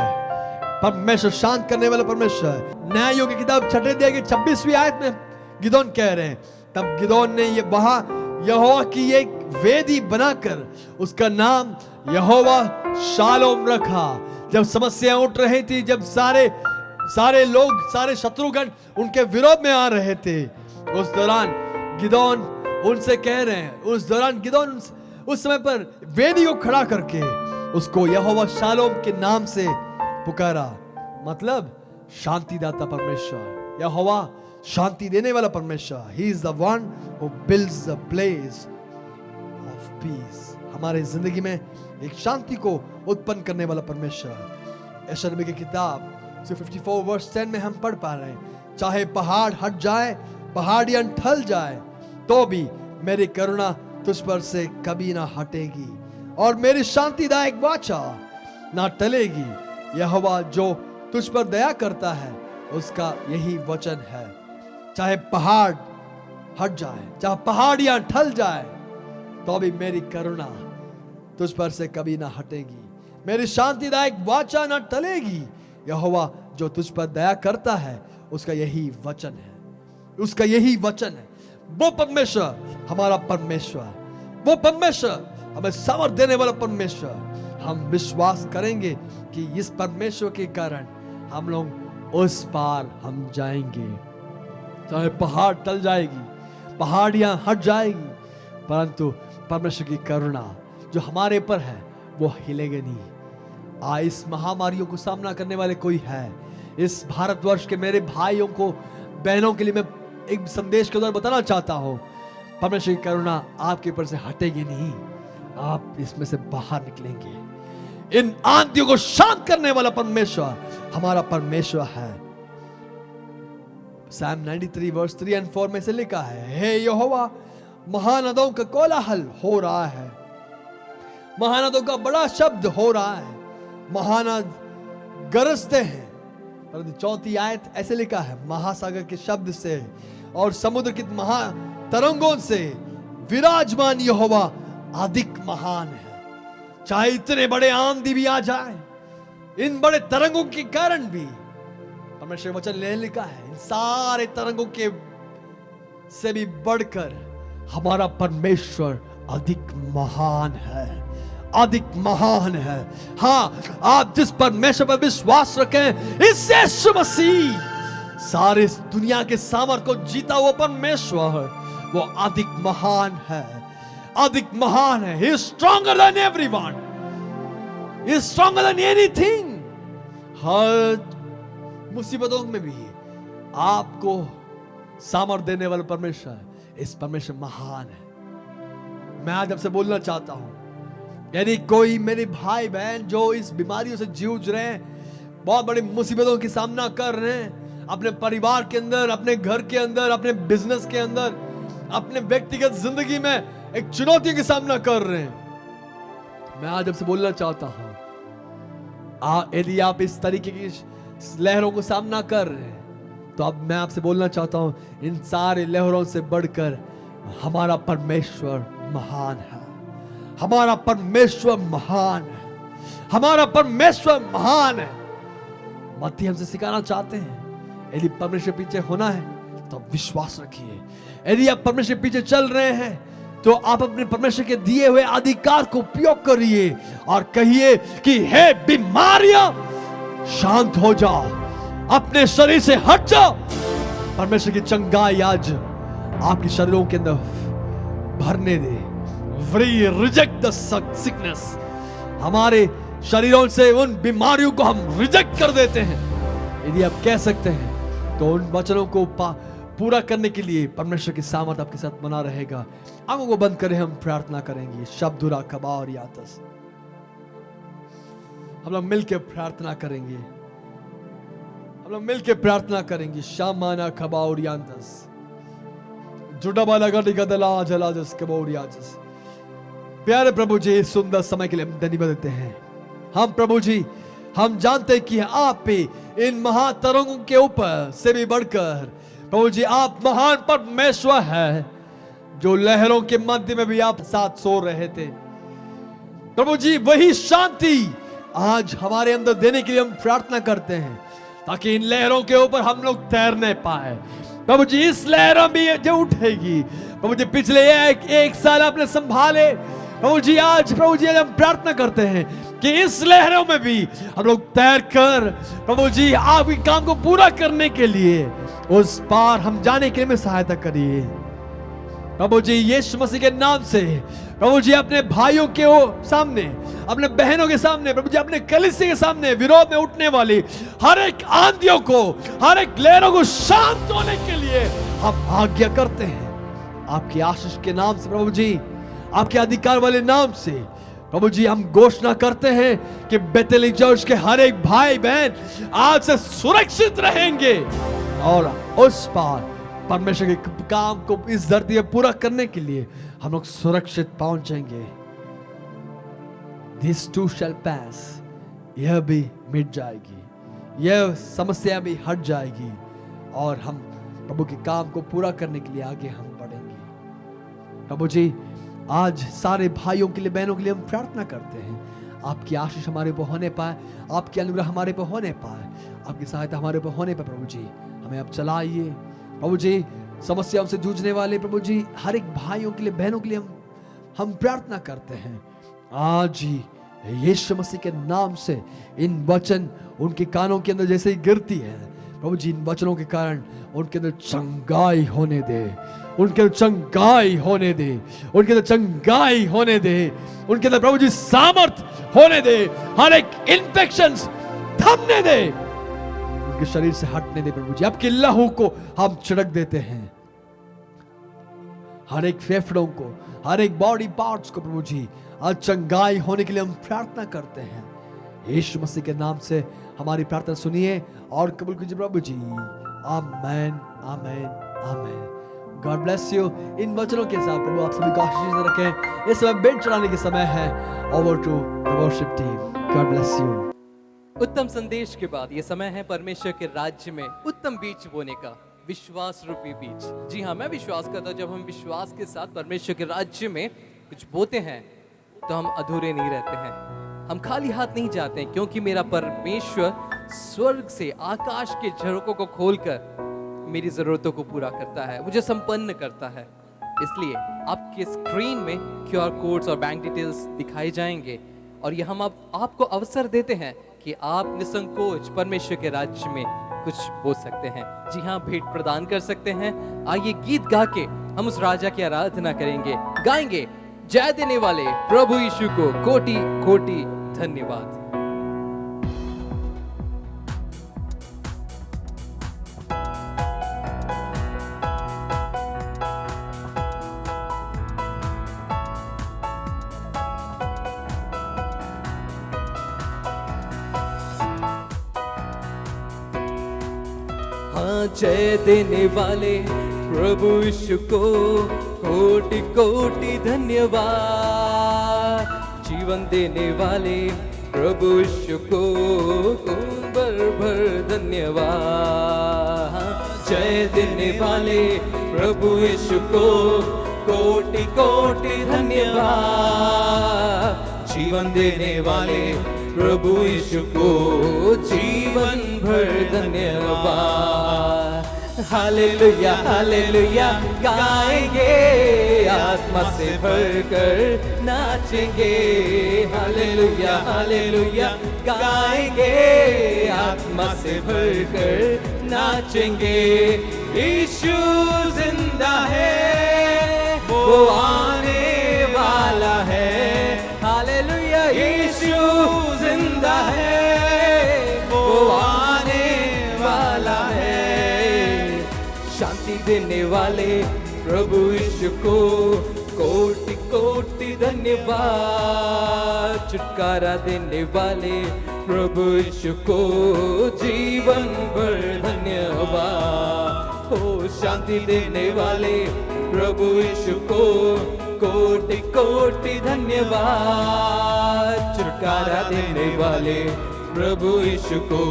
परमेश्वर शांत करने वाला परमेश्वर। न्यायों की किताब 6 अध्याय की 26वीं आयत में गिदोन कह रहे हैं, तब गिदोन ने ये वहां यहोवा की एक वेदी बनाकर उसका नाम यहोवा शालोम रखा। जब समस्याएं उठ रही थी, जब सारे लोग, सारे शत्रुगण उनके विरोध में आ रहे थे, उस दौरान गिदोन उनसे कह रहे हैं, उस दौरान गिदोन उस समय पर वेदी को खड़ा करके उसको यहोवा शालोम के नाम से पुकारा, मतलब शांतिदाता परमेश्वर, यहोवा शांति देने वाला परमेश्वर। He is the one who builds the place of peace। हमारे जिंदगी में एक शांति को उत्पन्न करने वाला परमेश्वर। यशायाह नबी की किताब 54 वर्स 10 में हम पढ़ पा रहे हैं, चाहे पहाड़ हट जाए, पहाड़ियां ढल जाए, तो भी मेरी करुणा तुझ पर से कभी ना हटेगी और मेरी शांतिदायक वाचा ना टलेगी। यहोवा जो तुझ पर दया करता है उसका यही वचन है। चाहे पहाड़ हट जाए, चाहे पहाड़ियां ढल जाए, तो भी मेरी करुणा तुझ पर से कभी ना हटेगी, मेरी शांतिदायक वाचा ना टलेगी। यहोवा जो तुझ पर दया करता है उसका यही वचन है, उसका यही वचन है। वो परमेश्वर हमारा परमेश्वर, वो परमेश्वर हमें सामर्थ देने वाला परमेश्वर। हम विश्वास करेंगे कि इस परमेश्वर के कारण हम लोग उस पार हम जाएंगे। चाहे पहाड़ टल जाएगी, पहाड़ियां हट जाएगी, परंतु परमेश्वर की करुणा जो हमारे पर है वो हिलेगी नहीं। इस महामारियों को सामना करने वाले कोई है? इस भारतवर्ष के मेरे भाइयों को, बहनों के लिए मैं एक संदेश के द्वारा बताना चाहता हूं, परमेश्वर की करुणा आपके ऊपर से हटेगी नहीं, आप इसमें से बाहर निकलेंगे। इन आंधियों को शांत करने वाला परमेश्वर हमारा परमेश्वर है। Psalm 93 वर्स 3 और 4 में से लिखा है, हे यहोवा, महानदों का कोलाहल हो रहा है, महानदों का बड़ा शब्द हो रहा है, महानद गरजते हैं। परंतु चौथी आयत ऐसे लिखा है, महासागर के शब्द से और समुद्र की महा तरंगों से विराजमान यहोवा अधिक महान है। चाहे इतने बड़े आंधी भी आ जाए, इन बड़े तरंगों के कारण भी परमेश्वर वचन ने लिखा है, इन सारे तरंगों के से भी बढ़कर हमारा परमेश्वर अधिक महान है, अधिक महान है। हाँ, आप जिस परमेश्वर पर विश्वास रखें, इस यीशु मसीह सारे दुनिया के सामर्थ को जीता हुआ परमेश्वर, वो अधिक महान है, अधिक महान है। He is stronger than everyone. He is stronger than anything. हर मुसीबतों में भी आपको सामर्थ देने वाला परमेश्वर, इस परमेश्वर महान है। मैं आज आपसे बोलना चाहता हूं, यदि कोई मेरे भाई बहन जो इस बीमारियों से जूझ रहे हैं, बहुत बड़ी मुसीबतों की सामना कर रहे हैं, अपने परिवार के अंदर, अपने घर के अंदर, अपने बिजनेस के अंदर, अपने व्यक्तिगत जिंदगी में एक चुनौती का सामना कर रहे हैं, मैं आज आपसे बोलना चाहता हूं, यदि आप इस तरीके की लहरों को सामना कर रहे हैं, तो अब मैं आपसे बोलना चाहता हूं, इन सारे लहरों से बढ़कर हमारा परमेश्वर महान है, हमारा परमेश्वर महान है, हमारा परमेश्वर महान है। मत्ती हमसे सिखाना चाहते हैं, यदि परमेश्वर पीछे होना है तो विश्वास रखिए। यदि आप परमेश्वर पीछे चल रहे हैं तो आप अपने परमेश्वर के दिए हुए अधिकार को उपयोग करिए और कहिए कि हे बीमारियां, शांत हो जाओ, अपने शरीर से हट जाओ। परमेश्वर की चंगाई आज आपके शरीरों के अंदर भरने दे। We reject the sickness. हमारे शरीरों से उन बीमारियों को हम रिजेक्ट कर देते हैं। यदि आप कह सकते हैं तो उन वचनों को पूरा करने के लिए परमेश्वर की सामर्थ आपके साथ बना रहेगा। आंखों को बंद करें, हम प्रार्थना करेंगे। शब्दुरा खबा और यातस, हम लोग मिलकर प्रार्थना करेंगे, हम लोग मिलकर प्रार्थना करेंगे। शामाना खबा और यातस, जुड़ाबाला गड़ी गदला जलाजस खबा और यातस। प्यारे प्रभु जी, इस सुंदर समय के लिए हम धन्यवाद देते हैं। हम प्रभु जी, हम जानते हैं कि आप पे इन महातरंगों के ऊपर से भी बढ़कर प्रभु जी आप महान परमेश्वर है, जो लहरों के मध्य में भी आप साथ सो रहे थे। प्रभु जी, वही शांति आज हमारे अंदर देने के लिए हम प्रार्थना करते हैं, ताकि इन लहरों के ऊपर हम लोग तैरने पाए। प्रभु जी, इस लहरों भी जो उठेगी, प्रभु जी पिछले एक साल आपने संभाले। प्रभु जी, आज प्रभु जी हम प्रार्थना करते हैं कि इस लहरों में भी हम लोग तैर कर प्रभु जी आपके काम को पूरा करने के लिए उस पार हम जाने के लिए में सहायता करिए। प्रभु जी, यीशु मसीह के नाम से प्रभु जी अपने भाइयों के सामने, अपने बहनों के सामने, प्रभु जी अपने कलीसिया के सामने विरोध में उठने वाली हर एक आंधियों को, हर एक लहरों को शांत होने के लिए हम आज्ञा करते हैं आपकी आशीष के नाम से। प्रभु जी, आपके अधिकार वाले नाम से प्रभु जी हम घोषणा करते हैं कि बेथेल चर्च के हर एक भाई बहन आज से सुरक्षित रहेंगे और उस पार परमेश्वर के काम को इस धरती में पूरा करने के लिए हम लोग सुरक्षित पहुंचेंगे। This too shall pass, यह भी मिट जाएगी, यह समस्या भी हट जाएगी और हम प्रभु के काम को पूरा करने के लिए आगे हम बढ़ेंगे। प्रभु जी, आज सारे भाइयों के लिए, बहनों के लिए हम प्रार्थना करते हैं, आपकी आशीष हमारे पर होने पाए, आपकी अनुग्रह हमारे पर होने पाए, आपकी सहायता हमारे पर होने पाए। प्रभु जी, हमें अब चलाइए। प्रभु जी, समस्याओं से जूझने वाले प्रभु जी हर एक भाइयों के लिए, बहनों के लिए हम प्रार्थना करते हैं। आज ही यीशु मसीह के नाम से इन वचन उनके कानों के अंदर जैसे ही गिरती है प्रभु जी, इन वचनों के कारण उनके अंदर चंगाई होने दे, उनके अंदर चंगाई होने दे, उनके अंदर चंगाई होने दे, उनके अंदर प्रभु जी सामर्थ होने दे, हर एक इन्फेक्शंस थमने दे, उनके शरीर से हटने दे प्रभु जी। आपके लहू को हम छिड़क देते हैं, हर एक फेफड़ों को, हर एक बॉडी पार्ट्स को प्रभु जी आज चंगाई होने के लिए हम प्रार्थना करते हैं। यीशु मसीह के नाम से हमारी प्रार्थना सुनिए और कबूल कीजिए प्रभु जी। Amen, amen, amen. God bless you. इन वचनों के साथ प्रभु आप सभी को आशीष रखें। इस समय बेंच चढ़ाने के समय है। Over to the worship team. God bless you. उत्तम संदेश के बाद ये समय है परमेश्वर के राज्य में उत्तम बीज बोने का, विश्वास रूपी बीज। जी हाँ, मैं विश्वास करता हूँ जब हम विश्वास के साथ परमेश्वर के राज्य में कुछ बोते हैं तो हम अधूरे नहीं रहते हैं, हम खाली हाथ नहीं जाते हैं, क्योंकि मेरा परमेश्वर स्वर्ग से आकाश के झरोकों को खोलकर मेरी जरूरतों को पूरा करता है, मुझे संपन्न करता है। इसलिए आपके स्क्रीन में QR कोड्स और बैंक डिटेल्स दिखाए जाएंगे और ये हम आपको अवसर देते हैं कि आप निसंकोच परमेश्वर के राज्य में कुछ बोल सकते हैं। जी हाँ, भेंट प्रदान कर सकते हैं। आइए गीत गा के हम उस राजा की आराधना करेंगे, गाएंगे जय देने वाले प्रभु यीशु को कोटि कोटि धन्यवाद। हाँ, जय देने वाले प्रभु यीशु को कोटि कोटि धन्यवाद। जीवन देने वाले प्रभु यीशु को भर भर धन्यवाद। जय देने वाले प्रभु यीशु को कोटि कोटि धन्यवाद। जीवन देने वाले प्रभु यीशु को जीवन भर धन्यवाद। हालेलुया हालेलुया गाएंगे, आत्मा से भरकर नाचेंगे। हालेलुया हालेलुया गाएंगे, आत्मा से भरकर नाचेंगे। यीशु जिंदा है, वो आने वाला है। हालेलुया, यीशु जिंदा है, वो आने वाला है। शांति देने वाले प्रभु यीशु को कोटि कोटि धन्यवाद। छुटकारा देने वाले प्रभु यीशु को जीवन भर धन्यवाद। हो शांति देने वाले प्रभु यीशु को कोटि कोटि धन्यवाद। छुटकारा देने वाले प्रभु यीशु को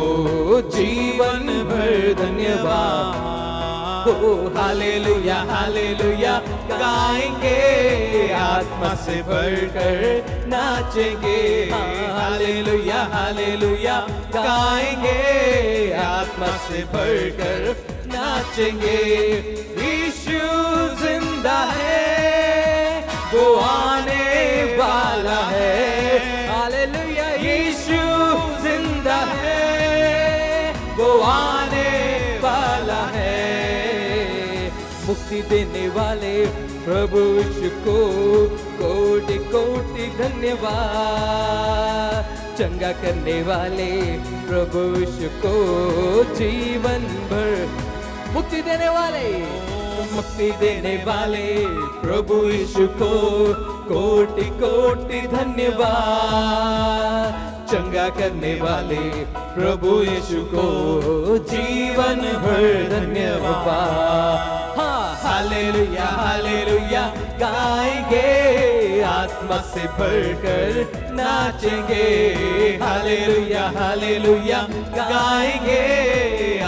जीवन भर धन्यवाद। हालेलुया हालेलुया गाएंगे, आत्मा से भरकर नाचेंगे। हालेलुया हालेलुया गाएंगे, आत्मा से भरकर नाचेंगे। यीशु जिंदा है, वो आने वाला है। हालेलुया, यीशु जिंदा है, वो आने वाला है। मुक्ति देने वाले प्रभु यीशु को कोटि कोटि धन्यवाद। चंगा करने वाले प्रभु यीशु को जीवन भर। मुक्ति देने वाले, मुक्ति देने वाले प्रभु यीशु को कोटि कोटि धन्यवाद। चंगा करने वाले प्रभु यीशु को जीवन भर धन्यवाद। हाँ, हालेलुया हालेलुया गाएंगे, आत्मा से भरकर नाचेंगे। हालेलुया हालेलुया गाएंगे,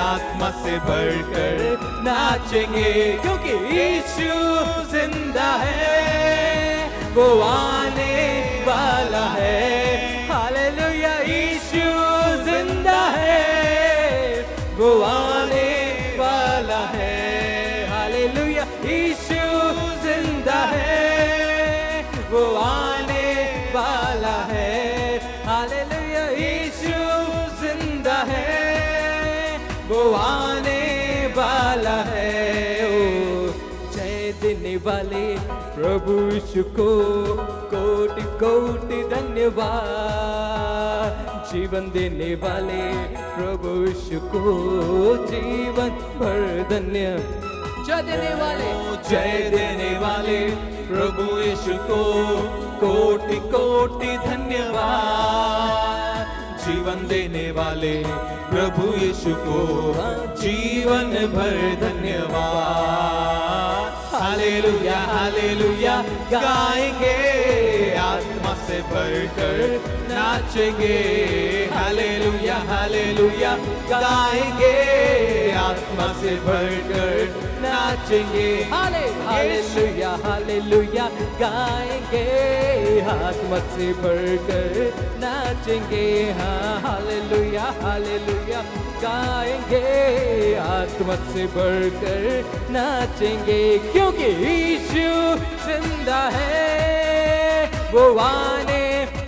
आत्मा से भरकर नाचेंगे। क्योंकि यीशु जिंदा है, वो आने वाला है। हालेलुया, यीशु जिंदा है, वो आने वाला है। हालेलुया। वो आने वाला है। ओ जय देने वाले प्रभु यीशु को कोटि कोटि धन्यवाद। जीवन देने वाले प्रभु यीशु को जीवन भर धन्य। जय देने वाले प्रभु यीशु को कोटि कोटि धन्यवाद। जीवन देने वाले प्रभु यीशु को जीवन भर धन्यवाद। हालेलुया हालेलुया गाएंगे, आत्मा से भरकर नाचेंगे। हालेलुया हालेलुया गाएंगे, आत्मा से भरकर नाचेंगे। हालेलुया हालेलुया गाएंगे, आत्मा से भरकर नाचेंगे। हाँ हालेलुया हालेलुया गाएंगे, आत्मा से भरकर नाचेंगे। क्योंकि यीशु जिंदा है, वो आने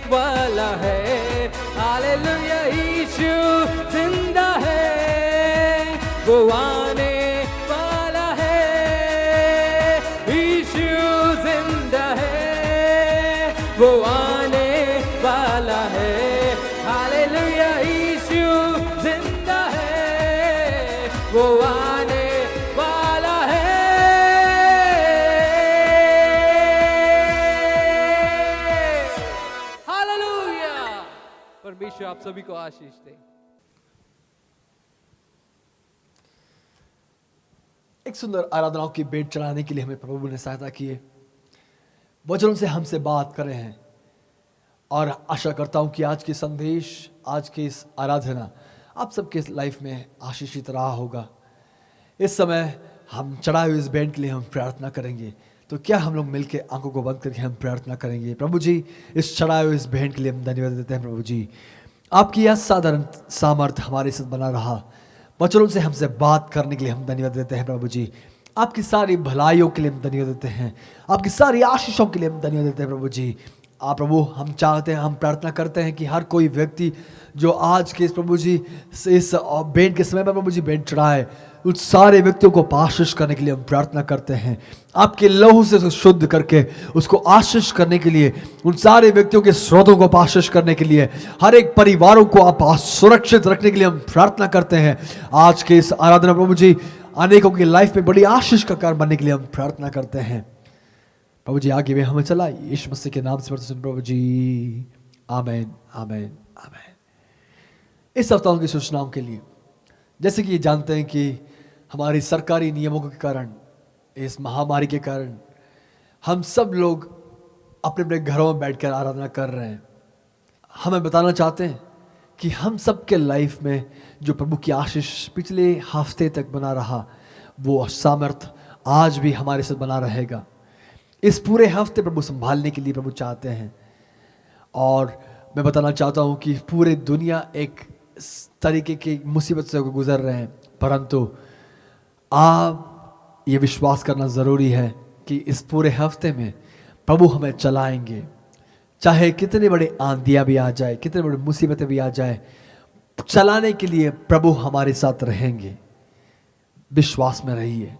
वाला है। हालेलुया यीशु जिंदा है, वो आने वाला है। यीशु जिंदा है, वो आने वाला है। हालेलुया यीशु जिंदा है, वो आने वाला है। हालेलुया। परमेश्वर आप सभी को आशीष दे। एक सुंदर आराधनाओं की भेंट चढ़ाने के लिए हमें प्रभु ने सहायता की है। वचनों से हमसे बात कर रहे हैं और आशा करता हूं कि आज की संदेश, आज की इस आराधना आप सबके लाइफ में आशीषित रहा होगा। इस समय हम चढ़ाए हुए इस भेंट के लिए हम प्रार्थना करेंगे। तो क्या हम लोग मिलकर आंखों को बंद करके हम प्रार्थना करेंगे। प्रभु जी, इस चढ़ाए हुए इस भेंट के लिए हम धन्यवाद देते हैं। प्रभु जी, आपकी यह साधारण सामर्थ हमारे साथ बना रहा, वचनों से हमसे बात करने के लिए हम धन्यवाद देते हैं। प्रभु जी, आपकी सारी भलाइयों के लिए हम धन्यवाद देते हैं, आपकी सारी आशीषों के लिए हम धन्यवाद देते हैं। प्रभु जी, आप प्रभु हम चाहते हैं, हम प्रार्थना करते हैं कि हर कोई व्यक्ति जो आज के इस प्रभु जी इस भेंट के समय पर प्रभु जी भेंट चढ़ाए, उन सारे व्यक्तियों को आशीष करने के लिए हम प्रार्थना करते हैं। आपके लहू से उसको शुद्ध करके उसको आशीष करने के लिए, उन सारे व्यक्तियों के स्रोतों को आशीष करने के लिए, हर एक परिवारों को आप सुरक्षित रखने के लिए हम प्रार्थना करते हैं। आज के इस आराधना प्रभु जी अनेकों की लाइफ में बड़ी आशीष का कारण बनने के लिए हम प्रार्थना करते हैं। प्रभु जी आगे भी हमें चलाइए, यीशु मसीह के नाम से प्रभु जी, आमीन आमीन आमीन। इस सप्ताह की सूचनाओं के लिए, जैसे कि ये जानते हैं कि हमारी सरकारी नियमों के कारण, इस महामारी के कारण हम सब लोग अपने अपने घरों में बैठकर आराधना कर रहे हैं। हमें बताना चाहते हैं कि हम सब के लाइफ में जो प्रभु की आशीष पिछले हफ्ते तक बना रहा, वो सामर्थ आज भी हमारे साथ बना रहेगा। इस पूरे हफ्ते प्रभु संभालने के लिए प्रभु चाहते हैं। और मैं बताना चाहता हूँ कि पूरे दुनिया एक तरीके की मुसीबत से गुजर रहे हैं, परंतु आप ये विश्वास करना ज़रूरी है कि इस पूरे हफ्ते में प्रभु हमें चलाएंगे। चाहे कितने बड़े आंधियाँ भी आ जाए, कितने बड़े मुसीबतें भी आ जाए, चलाने के लिए प्रभु हमारे साथ रहेंगे। विश्वास में रहिए।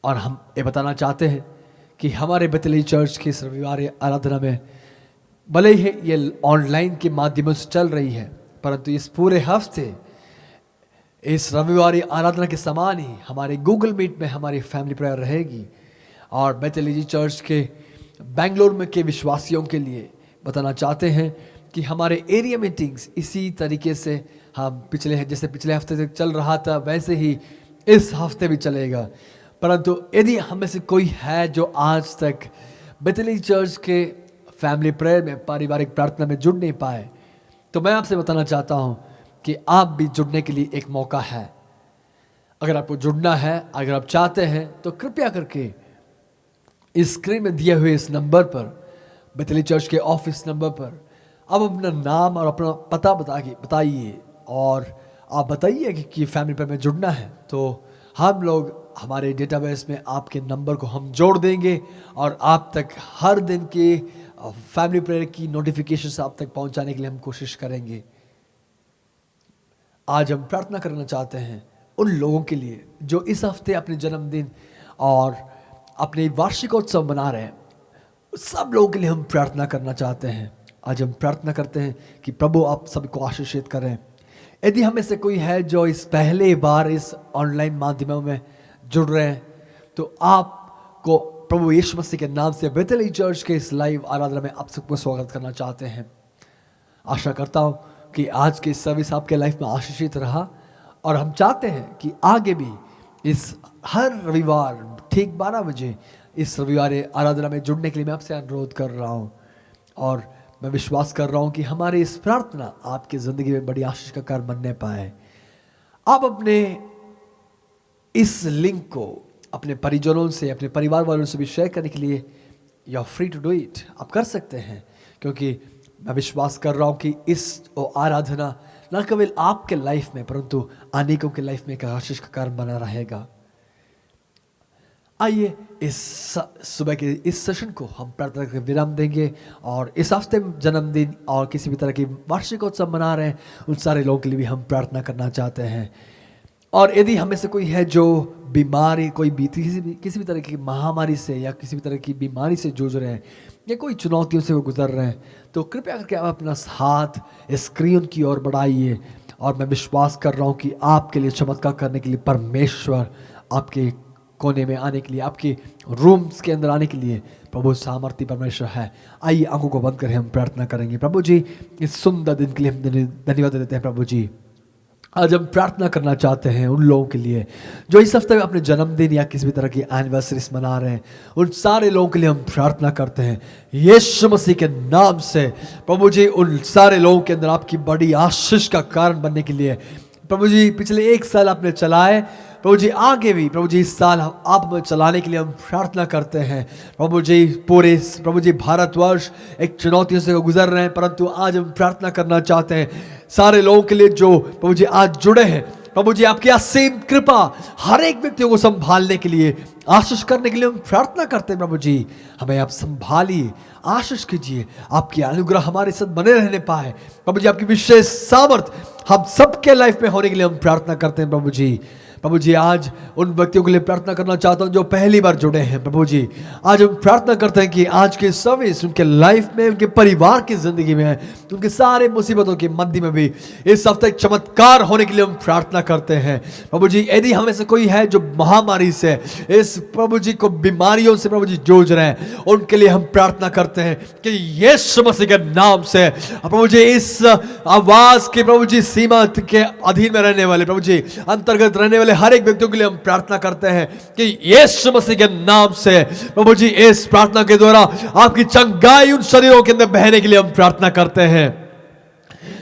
और हम ये बताना चाहते हैं कि हमारे बेथेली चर्च की इस रविवार आराधना में भले ही ये ऑनलाइन के माध्यमों से चल रही है, परंतु इस पूरे हफ्ते इस रविवार आराधना के समान ही हमारे गूगल मीट में हमारी फैमिली प्रेयर रहेगी। और बेथेली चर्च के बेंगलोर में के विश्वासियों के लिए बताना चाहते हैं कि हमारे एरिया मीटिंग्स इसी तरीके से हम जैसे पिछले हफ्ते तक चल रहा था, वैसे ही इस हफ्ते भी चलेगा। परंतु यदि हम में से कोई है जो आज तक बेथेली चर्च के फैमिली प्रेयर में, पारिवारिक प्रार्थना में जुड़ नहीं पाए, तो मैं आपसे बताना चाहता हूं कि आप भी जुड़ने के लिए एक मौका है। अगर आपको जुड़ना है, अगर आप चाहते हैं, तो कृपया करके इस स्क्रीन में दिए हुए इस नंबर पर, बेथेली चर्च के ऑफिस नंबर पर, आप अपना नाम और अपना पता बताइए और आप बताइए कि फैमिली प्रेयर में जुड़ना है। तो हम लोग हमारे डेटाबेस में आपके नंबर को हम जोड़ देंगे और आप तक हर दिन के फैमिली प्रेयर की नोटिफिकेशंस आप तक पहुंचाने के लिए हम कोशिश करेंगे। आज हम प्रार्थना करना चाहते हैं उन लोगों के लिए जो इस हफ्ते अपने जन्मदिन और अपने वार्षिकोत्सव मना रहे हैं, सब लोगों के लिए हम प्रार्थना करना चाहते हैं। आज हम प्रार्थना करते हैं कि प्रभु आप सबको आशीषित करें। यदि हमें से कोई है जो इस पहले बार इस ऑनलाइन माध्यमों में जुड़ रहे हैं, तो आपको प्रभु यीशु मसीह के नाम से बेथेल चर्च के इस लाइव आराधना में आप सबको स्वागत करना चाहते हैं। आशा करता हूँ कि आज की सर्विस आपके लाइफ में आशीषित रहा, और हम चाहते हैं कि आगे भी इस हर रविवार ठीक 12 बजे इस रविवार आराधना में जुड़ने के लिए मैं आपसे अनुरोध कर रहा हूँ। और मैं विश्वास कर रहा हूँ कि हमारी इस प्रार्थना आपकी ज़िंदगी में बड़ी आशीष का कारण बनने पाए। आप अपने इस लिंक को अपने परिजनों से, अपने परिवार वालों से भी शेयर करने के लिए you are free to do it, आप कर सकते हैं, क्योंकि मैं विश्वास कर रहा हूँ कि इस आराधना न केवल आपके लाइफ में परंतु अनेकों के लाइफ में एक आशीष का कारण बना रहेगा। आइए इस सुबह के इस सेशन को हम प्रार्थना करके विराम देंगे, और इस हफ्ते जन्मदिन और किसी भी तरह की वार्षिकोत्सव मना रहे हैं उन सारे लोगों के लिए भी हम प्रार्थना करना चाहते हैं। और यदि हमें से कोई है जो बीमारी, कोई भी किसी भी तरह की महामारी से या किसी भी तरह की बीमारी से जूझ रहे हैं या कोई चुनौतियों से वो गुजर रहे हैं, तो कृपया करके आप अपना हाथ स्क्रीन की ओर बढ़ाइए। और मैं विश्वास कर रहा हूँ कि आपके लिए चमत्कार करने के लिए परमेश्वर आपके कोने में आने के लिए, आपके रूम्स के अंदर आने के लिए प्रभु सामर्थ्य परमेश्वर है। आइए आंखों को बंद करें, हम प्रार्थना करेंगे। प्रभु जी, इस सुंदर दिन के लिए हम धन्यवाद देते हैं। प्रभु जी, आज हम प्रार्थना करना चाहते हैं उन लोगों के लिए जो इस हफ्ते में अपने जन्मदिन या किसी भी तरह की एनिवर्सरीज मना रहे हैं। उन सारे लोगों के लिए हम प्रार्थना करते हैं यीशु मसीह के नाम से। प्रभु जी, उन सारे लोगों के अंदर आपकी बड़ी आशीष का कारण बनने के लिए प्रभु जी, पिछले 1 साल आपने चलाए, प्रभु जी आगे भी प्रभु जी इस साल आप हमें चलाने के लिए हम प्रार्थना करते हैं। प्रभु जी, पूरे प्रभु जी भारतवर्ष एक चुनौतियों से गुजर रहे हैं, परंतु आज हम प्रार्थना करना चाहते हैं सारे लोगों के लिए जो प्रभु जी आज जुड़े हैं। प्रभु जी, आपकी असीम कृपा हर एक व्यक्ति को संभालने के लिए, आशीष करने के लिए हम प्रार्थना करते हैं। प्रभु जी, हमें आप संभालिए, आशीष कीजिए, आपकी अनुग्रह हमारे साथ बने रहने पाए। प्रभु जी, आपकी विशेष सामर्थ हम सबके लाइफ में होने के लिए हम प्रार्थना करते हैं। प्रभु जी, प्रभु जी, आज उन व्यक्तियों के लिए प्रार्थना करना चाहता हूं जो पहली बार जुड़े हैं। प्रभु जी, आज हम प्रार्थना करते हैं कि आज की सर्विस उनके लाइफ में, उनके परिवार की जिंदगी में, उनके सारे मुसीबतों के मध्य में भी इस हफ्ते एक चमत्कार होने के लिए हम प्रार्थना करते हैं। प्रभु जी, यदि हमें से कोई है जो महामारी से, इस प्रभु जी को बीमारियों से प्रभु जी जूझ रहे हैं, उनके लिए हम प्रार्थना करते हैं कि यीशु मसीह के नाम से प्रभु जी इस आवाज के प्रभु जी सीमा के अधीन में रहने वाले, प्रभु जी अंतर्गत रहने वाले हर एक व्यक्तियों के लिए हम प्रार्थना करते हैं कि यीशु मसीह के नाम से प्रभु जी इस प्रार्थना के द्वारा आपकी चंगाई उन शरीरों के अंदर बहने के लिए हम प्रार्थना करते हैं।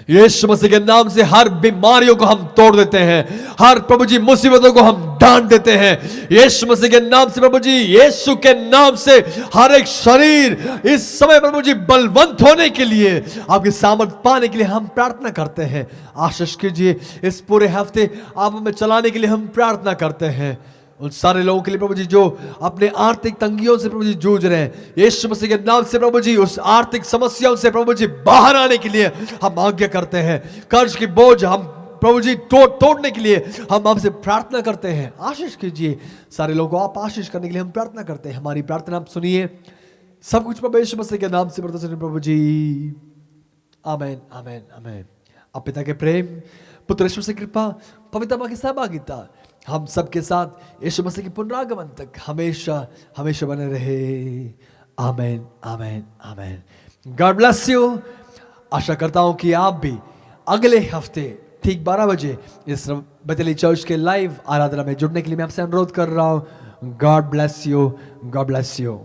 यीशु मसीह के नाम से हर बीमारियों को हम तोड़ देते हैं, हर प्रभु जी मुसीबतों को हम डांट देते हैं। यीशु मसीह के नाम से प्रभु जी, यीशु के नाम से हर एक शरीर इस समय प्रभु जी बलवंत होने के लिए, आपकी सामर्थ पाने के लिए हम प्रार्थना करते हैं। आशीष कीजिए इस पूरे हफ्ते, आप हमें चलाने के लिए हम प्रार्थना करते हैं। उन सारे लोगों के लिए प्रभु जी जो अपने आर्थिक तंगियों से प्रभु जी जूझ रहे हैं, यीशु मसीह के नाम से प्रभु जी उस आर्थिक समस्याओं से प्रभु जी बाहर आने के लिए हम आज्ञा करते हैं। कर्ज की बोझ हम प्रभु जी तोड़ने के लिए हम आपसे प्रार्थना करते हैं। आशीष कीजिए सारे लोगों को, आप आशीष करने के लिए हम प्रार्थना करते हैं। हमारी प्रार्थना आप सुनिए, सब कुछ प्रभु यीशु मसीह के नाम से प्रार्थना सुनिए प्रभु जी, आमीन आमीन आमीन। अब पिता के प्रेम, पुत्र यीशु मसीह की कृपा, पवित्र आत्मा की सहभागिता हम सबके साथ यीशु मसीह के पुनरागमन तक हमेशा हमेशा बने रहे। आमीन आमीन आमीन। God bless you. आशा करता हूं कि आप भी अगले हफ्ते ठीक 12 बजे इस बेथेल चर्च के लाइव आराधना में जुड़ने के लिए मैं आपसे अनुरोध कर रहा हूं। God bless you, God bless you.